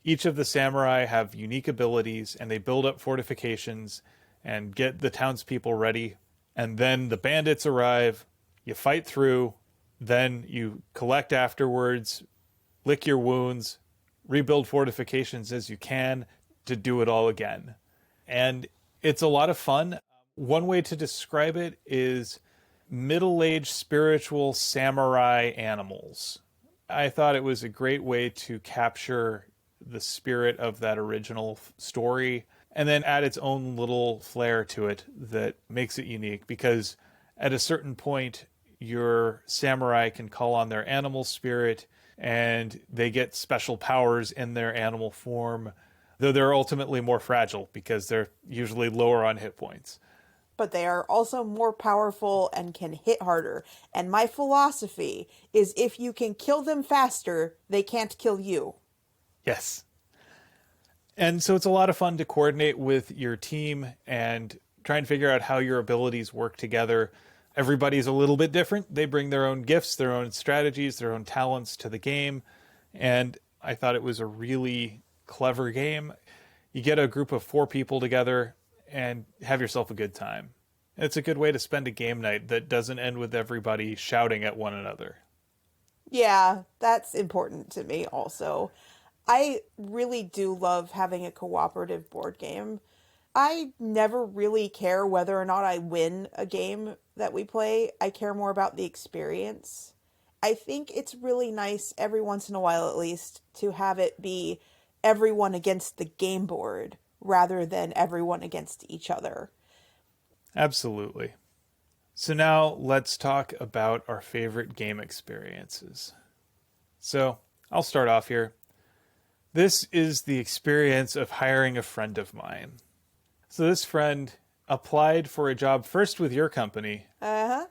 S1: each of the samurai have unique abilities and they build up fortifications and get the townspeople ready. And then the bandits arrive, you fight through, then you collect afterwards, lick your wounds, rebuild fortifications as you can to do it all again. And it's a lot of fun. One way to describe it is middle-aged spiritual samurai animals. I thought it was a great way to capture the spirit of that original story and then add its own little flair to it that makes it unique, because at a certain point your samurai can call on their animal spirit and they get special powers in their animal form, though they're ultimately more fragile because they're usually lower on hit points.
S2: But they are also more powerful and can hit harder. And my philosophy is if you can kill them faster, they can't kill you.
S1: Yes. And so it's a lot of fun to coordinate with your team and try and figure out how your abilities work together. Everybody's a little bit different. They bring their own gifts, their own strategies, their own talents to the game. And I thought it was a really clever game. You get a group of 4 people together and have yourself a good time. It's a good way to spend a game night that doesn't end with everybody shouting at one another.
S2: Yeah, that's important to me also. I really do love having a cooperative board game. I never really care whether or not I win a game that we play. I care more about the experience. I think it's really nice every once in a while, at least, to have it be everyone against the game board rather than everyone against each other.
S1: Absolutely. So now let's talk about our favorite game experiences. So I'll start off here. This is the experience of hiring a friend of mine. So this friend applied for a job first with your company
S2: Uh-huh.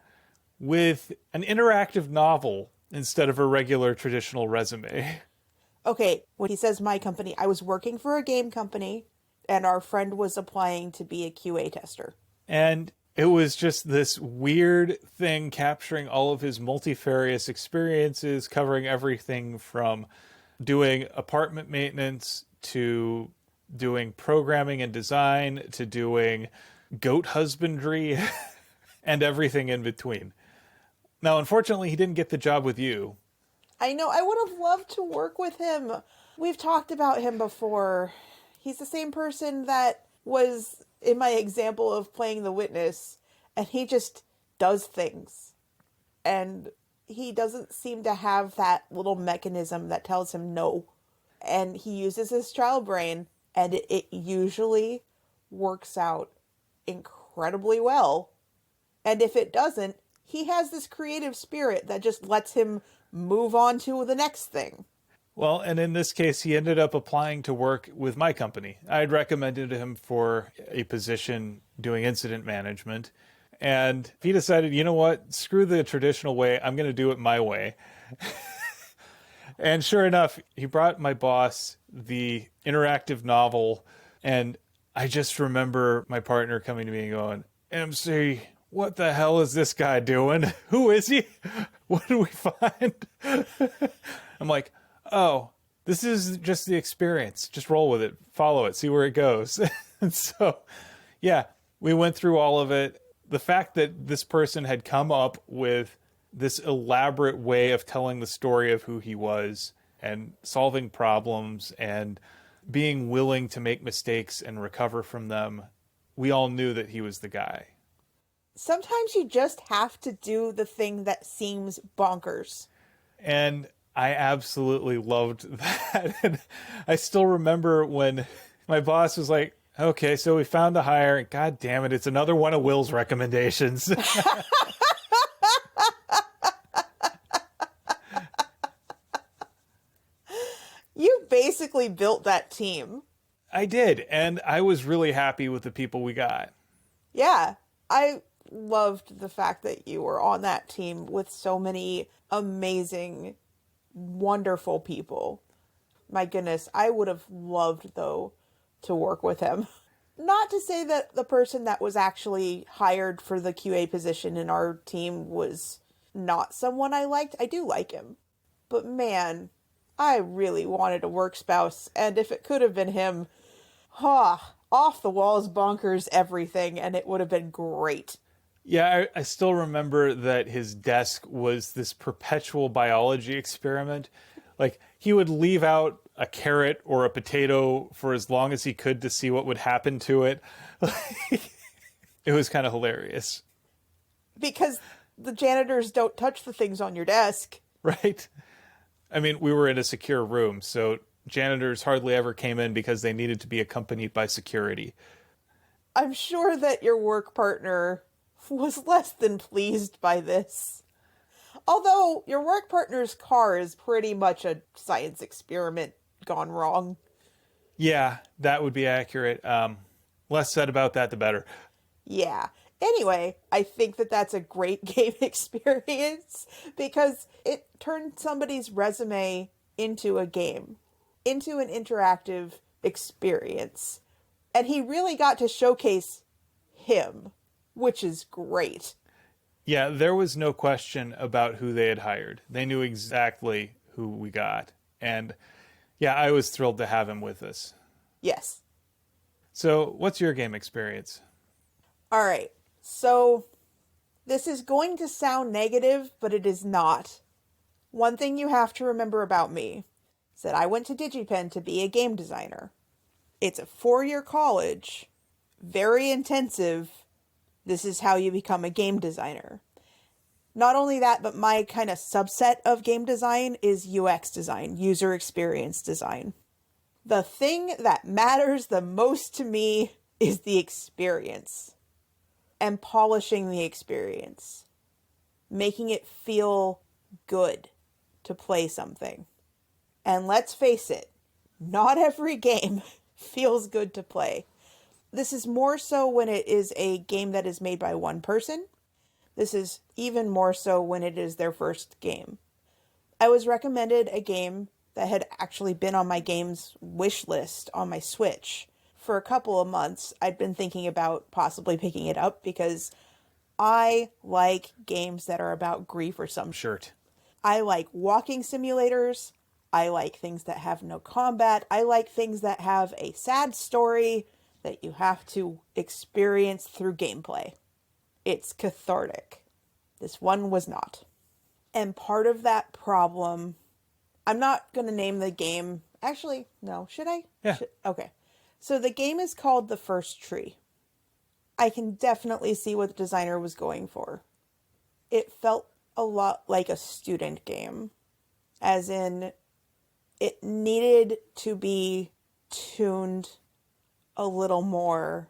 S1: with an interactive novel instead of a regular traditional resume.
S2: Okay, when he says my company, I was working for a game company and our friend was applying to be a QA tester.
S1: And it was just this weird thing capturing all of his multifarious experiences, covering everything from doing apartment maintenance to doing programming and design to doing goat husbandry and everything in between. Now, unfortunately, he didn't get the job with you.
S2: I know, I would have loved to work with him. We've talked about him before. He's the same person that was in my example of playing the witness, and he just does things. And he doesn't seem to have that little mechanism that tells him no. And he uses his child brain, and it usually works out incredibly well. And if it doesn't, he has this creative spirit that just lets him move on to the next thing.
S1: Well, and in this case, he ended up applying to work with my company. I had recommended him for a position doing incident management. And he decided, you know what, screw the traditional way, I'm going to do it my way. And sure enough, he brought my boss the interactive novel. And I just remember my partner coming to me and going, MC, what the hell is this guy doing? Who is he? What did we find? I'm like, oh, this is just the experience. Just roll with it, follow it, see where it goes. And so, yeah, we went through all of it. The fact that this person had come up with this elaborate way of telling the story of who he was and solving problems and being willing to make mistakes and recover from them, we all knew that he was the guy.
S2: Sometimes you just have to do the thing that seems bonkers.
S1: And I absolutely loved that. And I still remember when my boss was like, okay, so we found a hire. God damn it, it's another one of Will's recommendations.
S2: You basically built that team.
S1: I did, and I was really happy with the people we got.
S2: Yeah, I loved the fact that you were on that team with so many amazing, wonderful people. My goodness, I would have loved, though, to work with him. Not to say that the person that was actually hired for the QA position in our team was not someone I liked. I do like him. But man, I really wanted a work spouse, and if it could have been him, off the walls, bonkers, everything, and it would have been great.
S1: Yeah, I still remember that his desk was this perpetual biology experiment. Like, he would leave out a carrot or a potato for as long as he could to see what would happen to it. It was kind of hilarious.
S2: Because the janitors don't touch the things on your desk.
S1: Right? I mean, we were in a secure room, so janitors hardly ever came in because they needed to be accompanied by security.
S2: I'm sure that your work partner was less than pleased by this. Although your work partner's car is pretty much a science experiment gone wrong.
S1: Yeah, that would be accurate. Less said about that, the better.
S2: Yeah. Anyway, I think that that's a great game experience because it turned somebody's resume into a game, into an interactive experience. And he really got to showcase him, which is great.
S1: Yeah, there was no question about who they had hired. They knew exactly who we got. And yeah, I was thrilled to have him with us.
S2: Yes.
S1: So, what's your game experience?
S2: All right. So this is going to sound negative, but it is not. One thing you have to remember about me is that I went to DigiPen to be a game designer. It's a 4-year college, very intensive. This is how you become a game designer. Not only that, but my kind of subset of game design is UX design, user experience design. The thing that matters the most to me is the experience and polishing the experience, making it feel good to play something. And let's face it, not every game feels good to play. This is more so when it is a game that is made by one person. This is even more so when it is their first game. I was recommended a game that had actually been on my games wish list on my Switch. For a couple of months, I'd been thinking about possibly picking it up because I like games that are about grief or some
S1: Shirt.
S2: I like walking simulators. I like things that have no combat. I like things that have a sad story that you have to experience through gameplay. It's cathartic. This one was not. And part of that problem, I'm not going to name the game. Actually, no. Should I?
S1: Yeah.
S2: Okay. So the game is called The First Tree. I can definitely see what the designer was going for. It felt a lot like a student game, as in it needed to be tuned a little more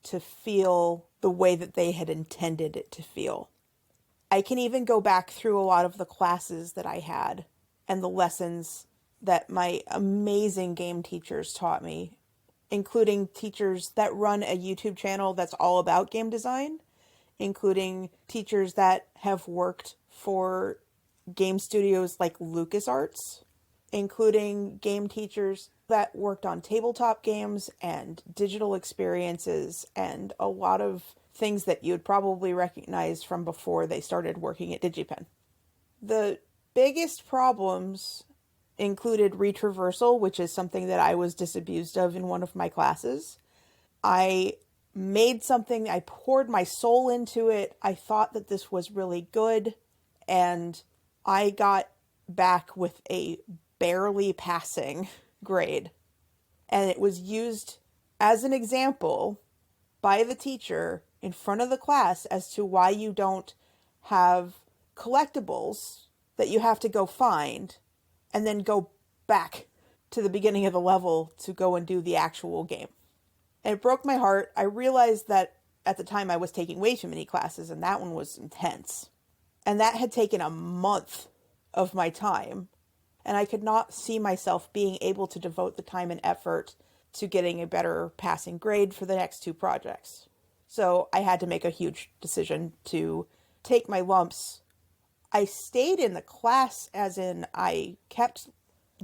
S2: to feel the way that they had intended it to feel. I can even go back through a lot of the classes that I had and the lessons that my amazing game teachers taught me, including teachers that run a YouTube channel that's all about game design, including teachers that have worked for game studios like LucasArts, including game teachers that worked on tabletop games and digital experiences and a lot of things that you'd probably recognize from before they started working at DigiPen. The biggest problems included retraversal, which is something that I was disabused of in one of my classes. I made something, I poured my soul into it. I thought that this was really good, and I got back with a barely passing grade. And it was used as an example by the teacher in front of the class as to why you don't have collectibles that you have to go find and then go back to the beginning of the level to go and do the actual game. And it broke my heart. I realized that at the time I was taking way too many classes, and that one was intense. And that had taken a month of my time. And I could not see myself being able to devote the time and effort to getting a better passing grade for the next two projects. So I had to make a huge decision to take my lumps. I stayed in the class, as in I kept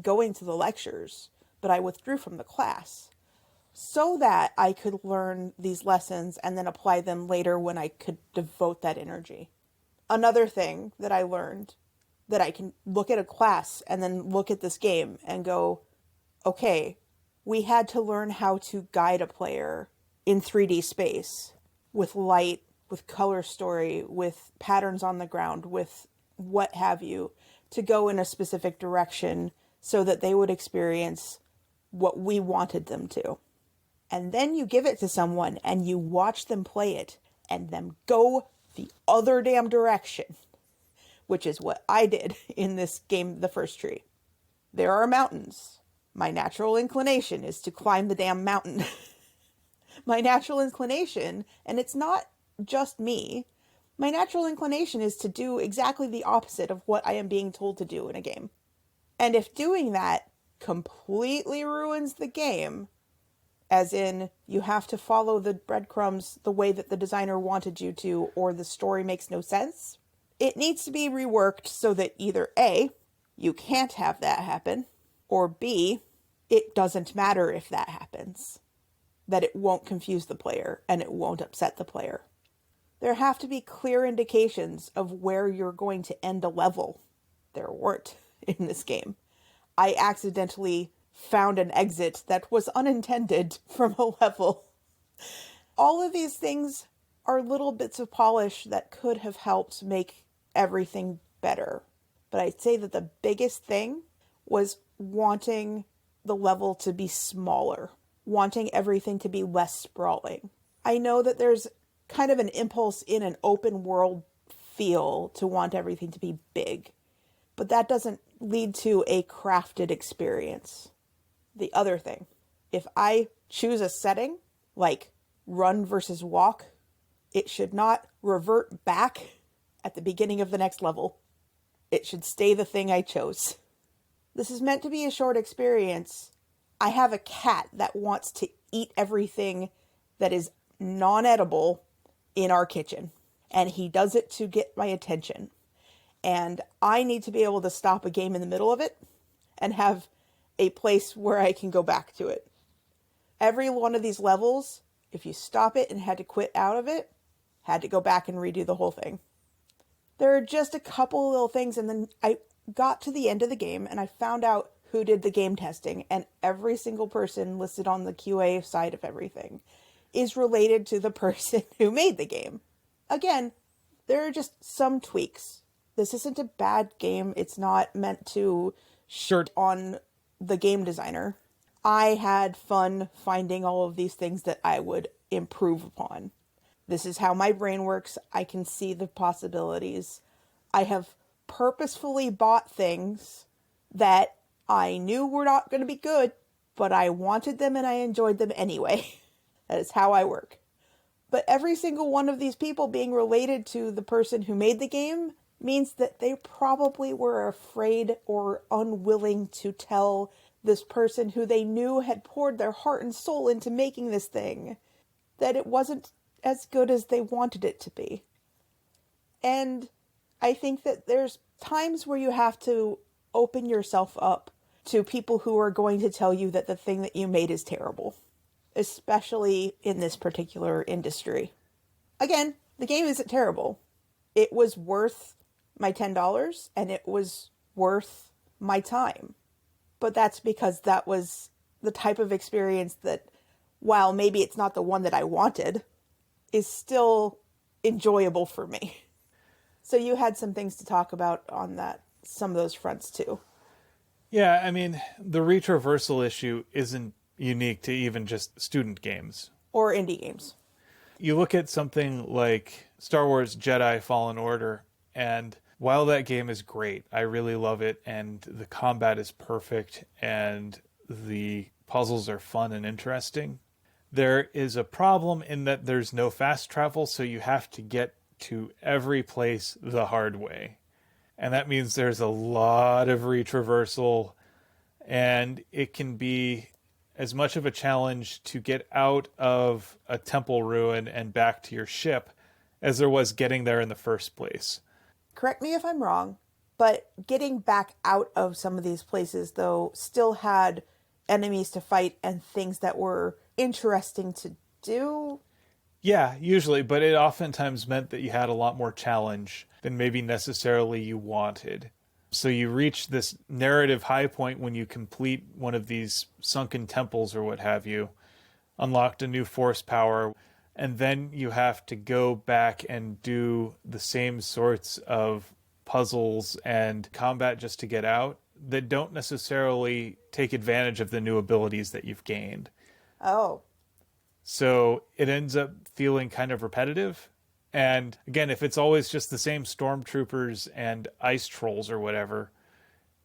S2: going to the lectures, but I withdrew from the class so that I could learn these lessons and then apply them later when I could devote that energy. Another thing that I learned, that I can look at a class and then look at this game and go, okay, we had to learn how to guide a player in 3D space with light, with color story, with patterns on the ground, with what have you, to go in a specific direction so that they would experience what we wanted them to. And then you give it to someone and you watch them play it and then go the other damn direction, which is what I did in this game, The First Tree. There are mountains. My natural inclination is to climb the damn mountain. My natural inclination, and it's not just me, my natural inclination is to do exactly the opposite of what I am being told to do in a game. And if doing that completely ruins the game, as in you have to follow the breadcrumbs the way that the designer wanted you to, or the story makes no sense, it needs to be reworked so that either A, you can't have that happen, or B, it doesn't matter if that happens. That it won't confuse the player and it won't upset the player. There have to be clear indications of where you're going to end a level. There weren't in this game. I accidentally found an exit that was unintended from a level. All of these things are little bits of polish that could have helped make everything better. But I'd say that the biggest thing was wanting the level to be smaller, wanting everything to be less sprawling. I know that there's kind of an impulse in an open world feel to want everything to be big. But that doesn't lead to a crafted experience. The other thing, if I choose a setting, like run versus walk, it should not revert back at the beginning of the next level. It should stay the thing I chose. This is meant to be a short experience. I have a cat that wants to eat everything that is non-edible in our kitchen, and he does it to get my attention. And I need to be able to stop a game in the middle of it and have a place where I can go back to it. Every one of these levels, if you stop it and had to quit out of it, had to go back and redo the whole thing. There are just a couple little things, and then I got to the end of the game and I found out who did the game testing, and every single person listed on the QA side of everything is related to the person who made the game. Again, there are just some tweaks. This isn't a bad game. It's not meant to shirt on the game designer. I had fun finding all of these things that I would improve upon. This is how my brain works. I can see the possibilities. I have purposefully bought things that I knew were not going to be good, but I wanted them and I enjoyed them anyway. That is how I work. But every single one of these people being related to the person who made the game means that they probably were afraid or unwilling to tell this person who they knew had poured their heart and soul into making this thing that it wasn't as good as they wanted it to be. And I think that there's times where you have to open yourself up to people who are going to tell you that the thing that you made is terrible, especially in this particular industry. Again, the game isn't terrible. It was worth my $10 and it was worth my time. But that's because that was the type of experience that, while maybe it's not the one that I wanted, is still enjoyable for me. So you had some things to talk about on that, some of those fronts too.
S1: Yeah, I mean, the retraversal issue isn't unique to even just student games.
S2: Or indie games.
S1: You look at something like Star Wars Jedi Fallen Order, and while that game is great, I really love it, and the combat is perfect, and the puzzles are fun and interesting, there is a problem in that there's no fast travel, so you have to get to every place the hard way. And that means there's a lot of retraversal, and it can be as much of a challenge to get out of a temple ruin and back to your ship as there was getting there in the first place.
S2: Correct me if I'm wrong, but getting back out of some of these places, though, still had enemies to fight and things that were interesting to do.
S1: Yeah, usually, but it oftentimes meant that you had a lot more challenge than maybe necessarily you wanted. So you reach this narrative high point when you complete one of these sunken temples or what have you, unlocked a new force power, and then you have to go back and do the same sorts of puzzles and combat just to get out that don't necessarily take advantage of the new abilities that you've gained.
S2: Oh.
S1: So it ends up feeling kind of repetitive. And again, if it's always just the same stormtroopers and ice trolls or whatever,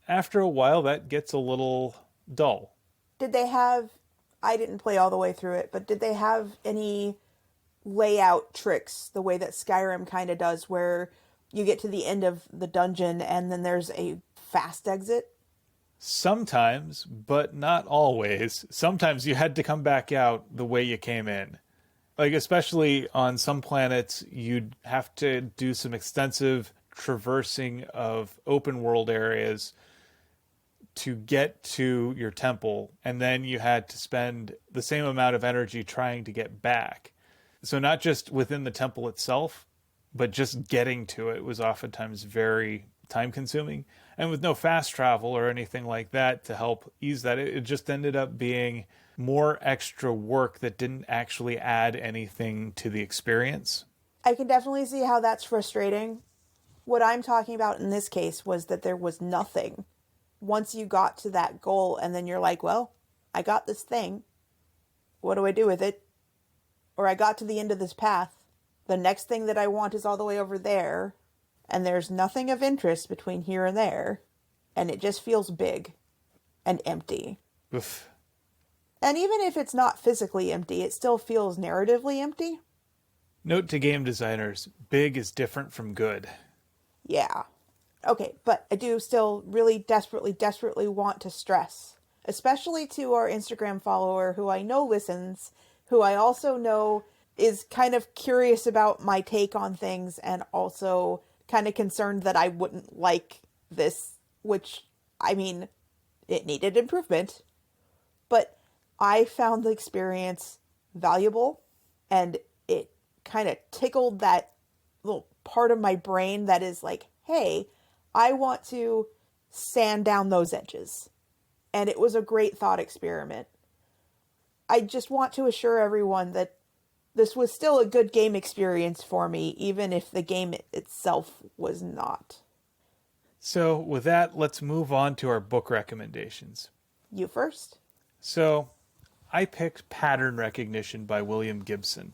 S1: after a while that gets a little dull.
S2: Did they have, I didn't play all the way through it, but did they have any layout tricks the way that Skyrim kind of does, where you get to the end of the dungeon and then there's a fast exit?
S1: Sometimes, but not always. Sometimes you had to come back out the way you came in. Like, especially on some planets, you'd have to do some extensive traversing of open world areas to get to your temple, and then you had to spend the same amount of energy trying to get back. So not just within the temple itself, but just getting to it was oftentimes very time consuming. And with no fast travel or anything like that to help ease that, it just ended up being more extra work that didn't actually add anything to the experience.
S2: I can definitely see how that's frustrating. What I'm talking about in this case was that there was nothing. Once you got to that goal and then you're like, well, I got this thing. What do I do with it? Or I got to the end of this path. The next thing that I want is all the way over there. and there's nothing of interest between here and there, and it just feels big and empty.
S1: Oof.
S2: And even if it's not physically empty, it still feels narratively empty.
S1: Note to game designers, big is different from good.
S2: Yeah. Okay, but I do still really desperately want to stress, especially to our Instagram follower who I know listens, who I also know is kind of curious about my take on things and also kind of concerned that I wouldn't like this, which, I mean, it needed improvement. But I found the experience valuable, and it kind of tickled that little part of my brain that is like, hey, I want to sand down those edges. And it was a great thought experiment. I just want to assure everyone that this was still a good game experience for me, even if the game itself was not.
S1: So with that, let's move on to our book recommendations.
S2: You first?
S1: So I picked Pattern Recognition by William Gibson.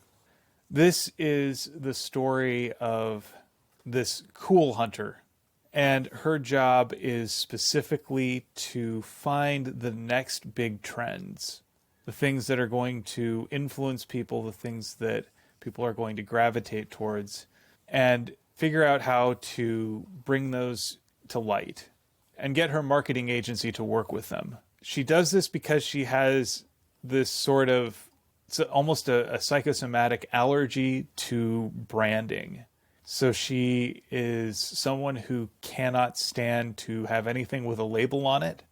S1: This is the story of this cool hunter, and her job is specifically to find the next big trends, the things that are going to influence people, the things that people are going to gravitate towards, and figure out how to bring those to light and get her marketing agency to work with them. She does this because she has this sort of, it's almost a psychosomatic allergy to branding. So she is someone who cannot stand to have anything with a label on it,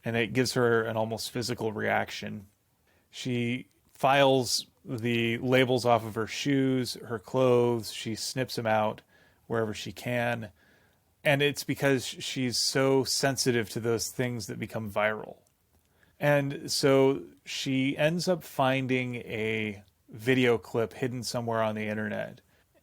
S1: and it gives her an almost physical reaction. She files the labels off of her shoes, her clothes, she snips them out wherever she can. And it's because she's so sensitive to those things that become viral. And so she ends up finding a video clip hidden somewhere on the internet,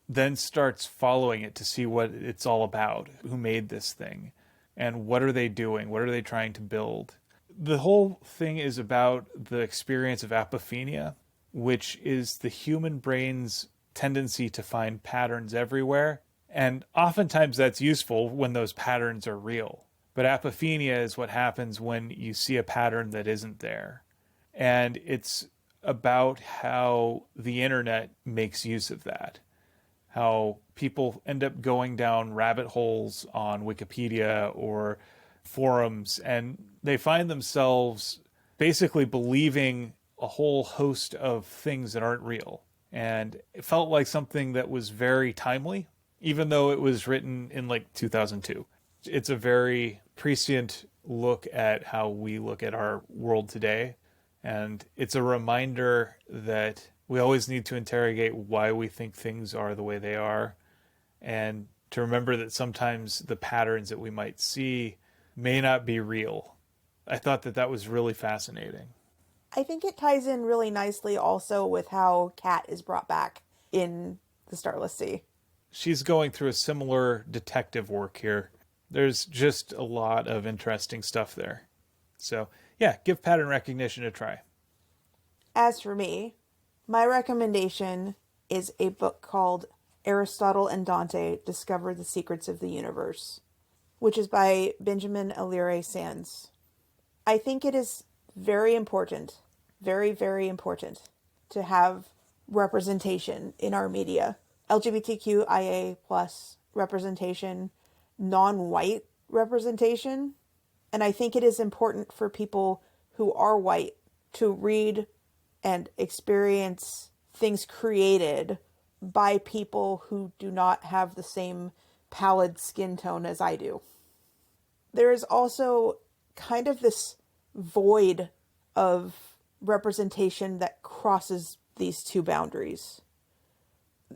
S1: then starts following it to see what it's all about, who made this thing, and what are they doing, what are they trying to build. The whole thing is about the experience of apophenia, which is the human brain's tendency to find patterns everywhere. And oftentimes that's useful when those patterns are real. But apophenia is what happens when you see a pattern that isn't there. And it's about how the internet makes use of that. How people end up going down rabbit holes on Wikipedia or forums, and they find themselves basically believing a whole host of things that aren't real. And it felt like something that was very timely, even though it was written in like 2002. It's a very prescient look at how we look at our world today. And it's a reminder that we always need to interrogate why we think things are the way they are. And to remember that sometimes the patterns that we might see may not be real. I thought that that was really fascinating.
S2: I think it ties in really nicely also with how Kat is brought back in the Starless Sea.
S1: She's going through a similar detective work here. There's just a lot of interesting stuff there. So, yeah, give Pattern Recognition a try.
S2: As for me, my recommendation is a book called Aristotle and Dante Discover the Secrets of the Universe, which is by Benjamin Alire Sands. I think it is very important, very important, to have representation in our media. LGBTQIA plus representation, non-white representation. And I think it is important for people who are white to read and experience things created by people who do not have the same pallid skin tone as I do. There is also kind of this void of representation that crosses these two boundaries.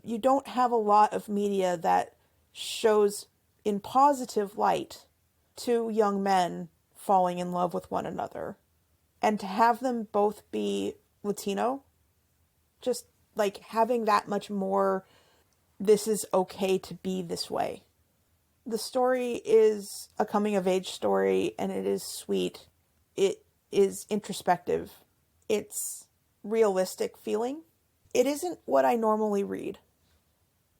S2: You don't have a lot of media that shows in positive light two young men falling in love with one another. And to have them both be Latino, just like having that much more, this is okay to be this way. The story is a coming of age story, and it is sweet. It is introspective. It's realistic feeling. It isn't what I normally read.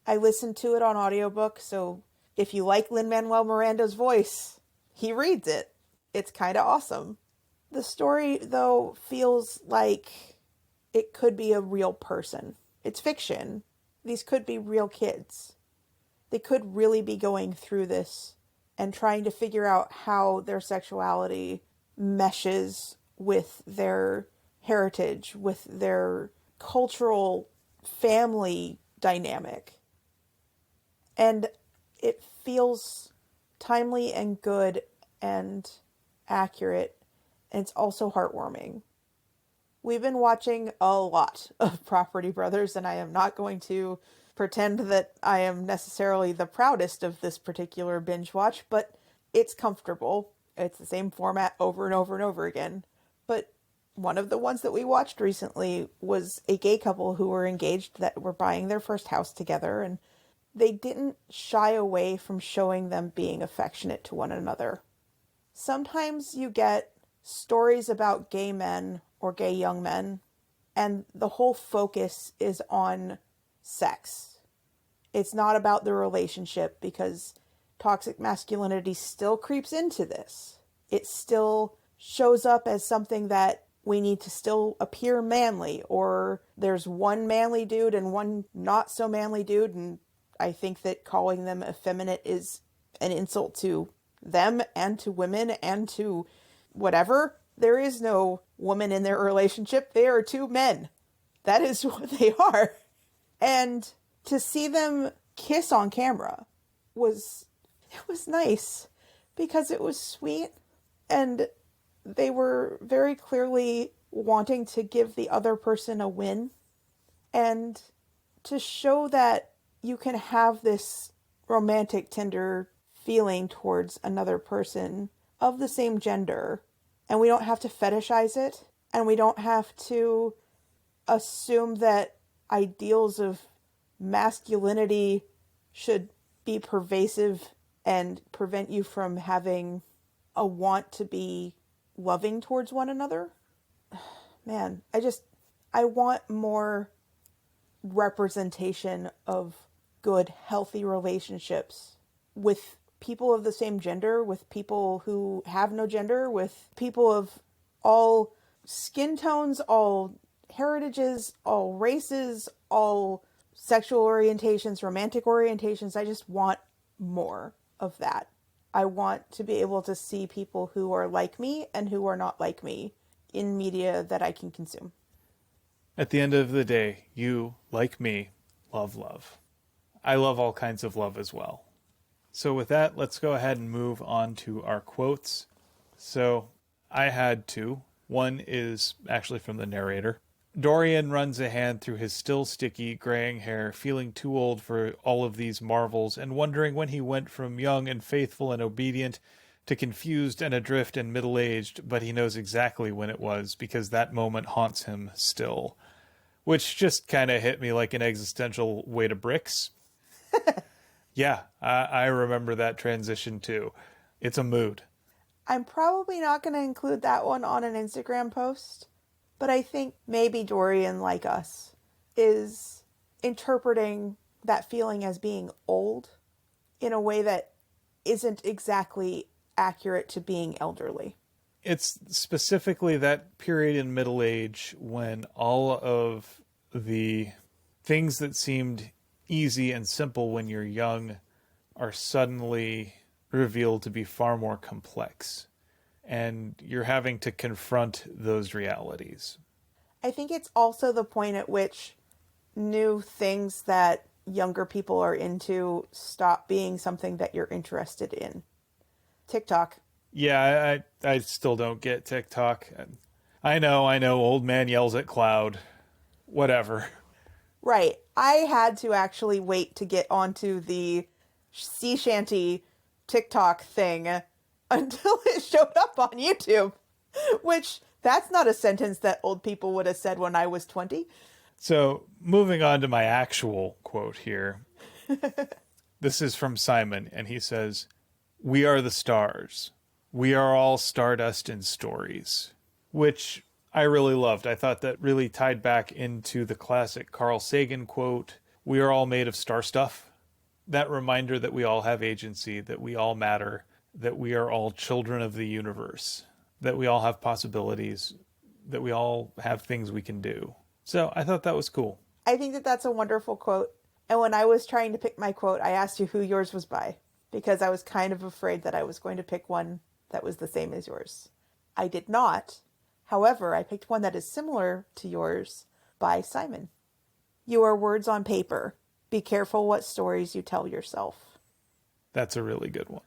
S2: I listened to it on audiobook, so if you like Lin-Manuel Miranda's voice, he reads it. It's kind of awesome. The story, though, feels like it could be a real person. It's fiction. These could be real kids. They could really be going through this and trying to figure out how their sexuality meshes with their heritage, with their cultural family dynamic. And it feels timely and good and accurate, and it's also heartwarming. We've been watching a lot of Property Brothers, and I am not going to pretend that I am necessarily the proudest of this particular binge watch, but it's comfortable. It's the same format over and over and over again. But one of the ones that we watched recently was a gay couple who were engaged that were buying their first house together, and they didn't shy away from showing them being affectionate to one another. Sometimes you get stories about gay men or gay young men, and the whole focus is on sex. It's not about the relationship, because toxic masculinity still creeps into this. It still shows up as something that we need to still appear manly, or there's one manly dude and one not so manly dude, and I think that calling them effeminate is an insult to them and to women and to whatever. There is no woman in their relationship. They are two men. That is what they are. And to see them kiss on camera was nice, because it was sweet, and they were very clearly wanting to give the other person a win, and to show that you can have this romantic, tender feeling towards another person of the same gender, and we don't have to fetishize it, and we don't have to assume that ideals of masculinity should be pervasive and prevent you from having a want to be loving towards one another. Man, I want more representation of good, healthy relationships with people of the same gender, with people who have no gender, with people of all skin tones, all heritages, all races, all sexual orientations, romantic orientations. I just want more of that. I want to be able to see people who are like me and who are not like me in media that I can consume.
S1: At the end of the day, you, like me, love love. I love all kinds of love as well. So with that, let's go ahead and move on to our quotes. So I had two. One is actually from the narrator. Dorian runs a hand through his still sticky, graying hair, feeling too old for all of these marvels, and wondering when he went from young and faithful and obedient to confused and adrift and middle-aged, but he knows exactly when it was, because that moment haunts him still. Which just kind of hit me like an existential weight of bricks. Yeah, I remember that transition too. It's a mood.
S2: I'm probably not going to include that one on an Instagram post, but I think maybe Dorian, like us, is interpreting that feeling as being old in a way that isn't exactly accurate to being elderly.
S1: It's specifically that period in middle age when all of the things that seemed easy and simple when you're young are suddenly revealed to be far more complex. And you're having to confront those realities.
S2: I think it's also the point at which new things that younger people are into stop being something that you're interested in. TikTok.
S1: Yeah, I still don't get TikTok. I know, old man yells at cloud. Whatever.
S2: Right. I had to actually wait to get onto the sea shanty TikTok thing until it showed up on YouTube, which that's not a sentence that old people would have said when I was 20.
S1: So, moving on to my actual quote here. This is from Simon, and he says, "We are the stars. We are all stardust in stories," which I really loved. I thought that really tied back into the classic Carl Sagan quote, "We are all made of star stuff," that reminder that we all have agency, that we all matter, that we are all children of the universe, that we all have possibilities, that we all have things we can do. So I thought that was cool.
S2: I think that that's a wonderful quote. And when I was trying to pick my quote, I asked you who yours was by, because I was kind of afraid that I was going to pick one that was the same as yours. I did not. However, I picked one that is similar to yours by Simon. You are words on paper. Be careful what stories you tell yourself.
S1: That's a really good one.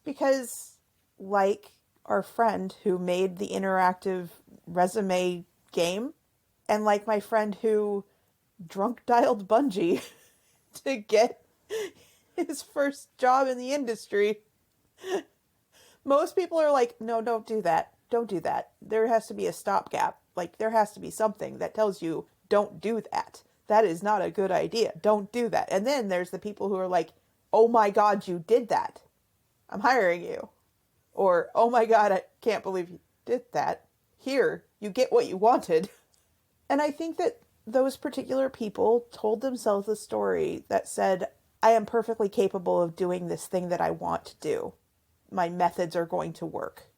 S2: Because, like our friend who made the interactive resume game, and like my friend who drunk dialed Bungie to get his first job in the industry, most people are like, no, don't do that. Don't do that. There has to be a stopgap. Like, there has to be something that tells you, don't do that. That is not a good idea. Don't do that. And then there's the people who are like, oh my God, you did that. I'm hiring you. Or, oh my God, I can't believe you did that. Here, you get what you wanted. And I think that those particular people told themselves a story that said, I am perfectly capable of doing this thing that I want to do. My methods are going to work.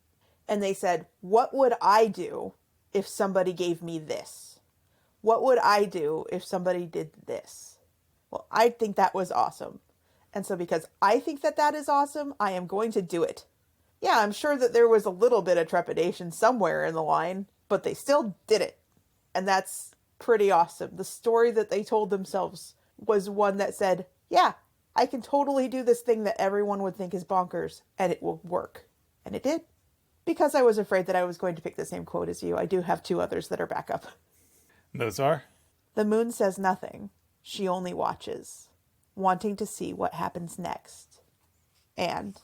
S2: And they said, what would I do if somebody gave me this? What would I do if somebody did this? Well, I think that was awesome. And so because I think that that is awesome, I am going to do it. Yeah, I'm sure that there was a little bit of trepidation somewhere in the line, but they still did it. And that's pretty awesome. The story that they told themselves was one that said, yeah, I can totally do this thing that everyone would think is bonkers, and it will work. And it did. Because I was afraid that I was going to pick the same quote as you, I do have two others that are backup.
S1: Those are?
S2: The moon says nothing. She only watches, wanting to see what happens next. And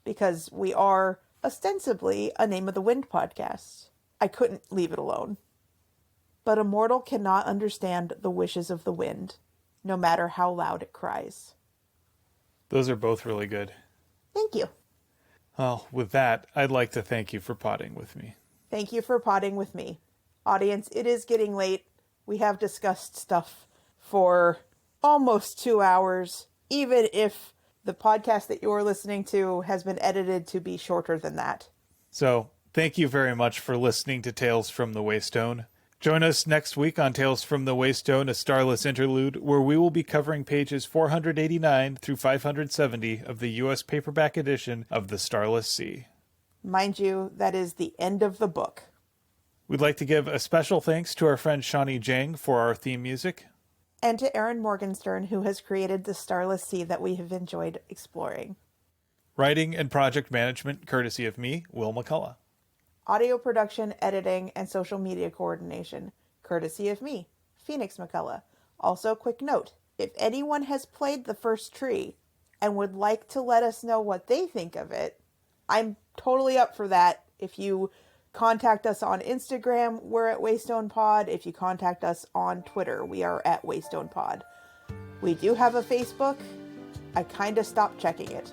S2: because we are ostensibly a Name of the Wind podcast, I couldn't leave it alone. But a mortal cannot understand the wishes of the wind, no matter how loud it cries.
S1: Those are both really good.
S2: Thank you.
S1: Well, with that, I'd like to thank you for potting with me.
S2: Thank you for potting with me. Audience, it is getting late. We have discussed stuff for almost 2 hours, even if the podcast that you're listening to has been edited to be shorter than that.
S1: So, thank you very much for listening to Tales from the Waystone. Join us next week on Tales from the Waystone, a Starless Interlude, where we will be covering pages 489 through 570 of the U.S. paperback edition of The Starless Sea.
S2: Mind you, that is the end of the book.
S1: We'd like to give a special thanks to our friend Shawnee Jang for our theme music.
S2: And to Erin Morgenstern, who has created the Starless Sea that we have enjoyed exploring.
S1: Writing and project management courtesy of me, Will McCullough.
S2: Audio production, editing, and social media coordination, courtesy of me, Phoenix McCullough. Also, quick note, if anyone has played The First Tree and would like to let us know what they think of it, I'm totally up for that. If you contact us on Instagram, we're at Waystone Pod. If you contact us on Twitter, we are at Waystone Pod. We do have a Facebook. I kind of stopped checking it.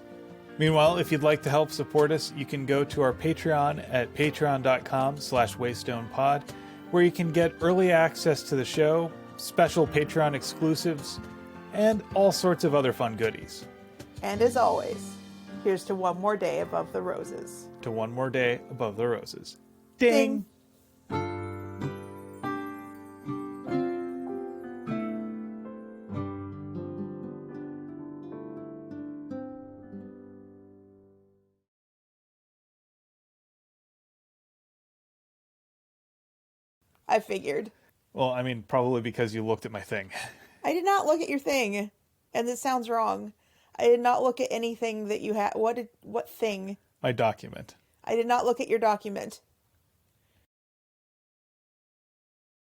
S1: Meanwhile, if you'd like to help support us, you can go to our Patreon at patreon.com/waystonepod, where you can get early access to the show, special Patreon exclusives, and all sorts of other fun goodies.
S2: And as always, here's to one more day above the roses.
S1: To one more day above the roses. Ding!
S2: I figured.
S1: Well, I mean, probably because you looked at my thing.
S2: I did not look at your thing, and this sounds wrong. I did not look at anything that you had. What thing?
S1: My document.
S2: I did not look at your document.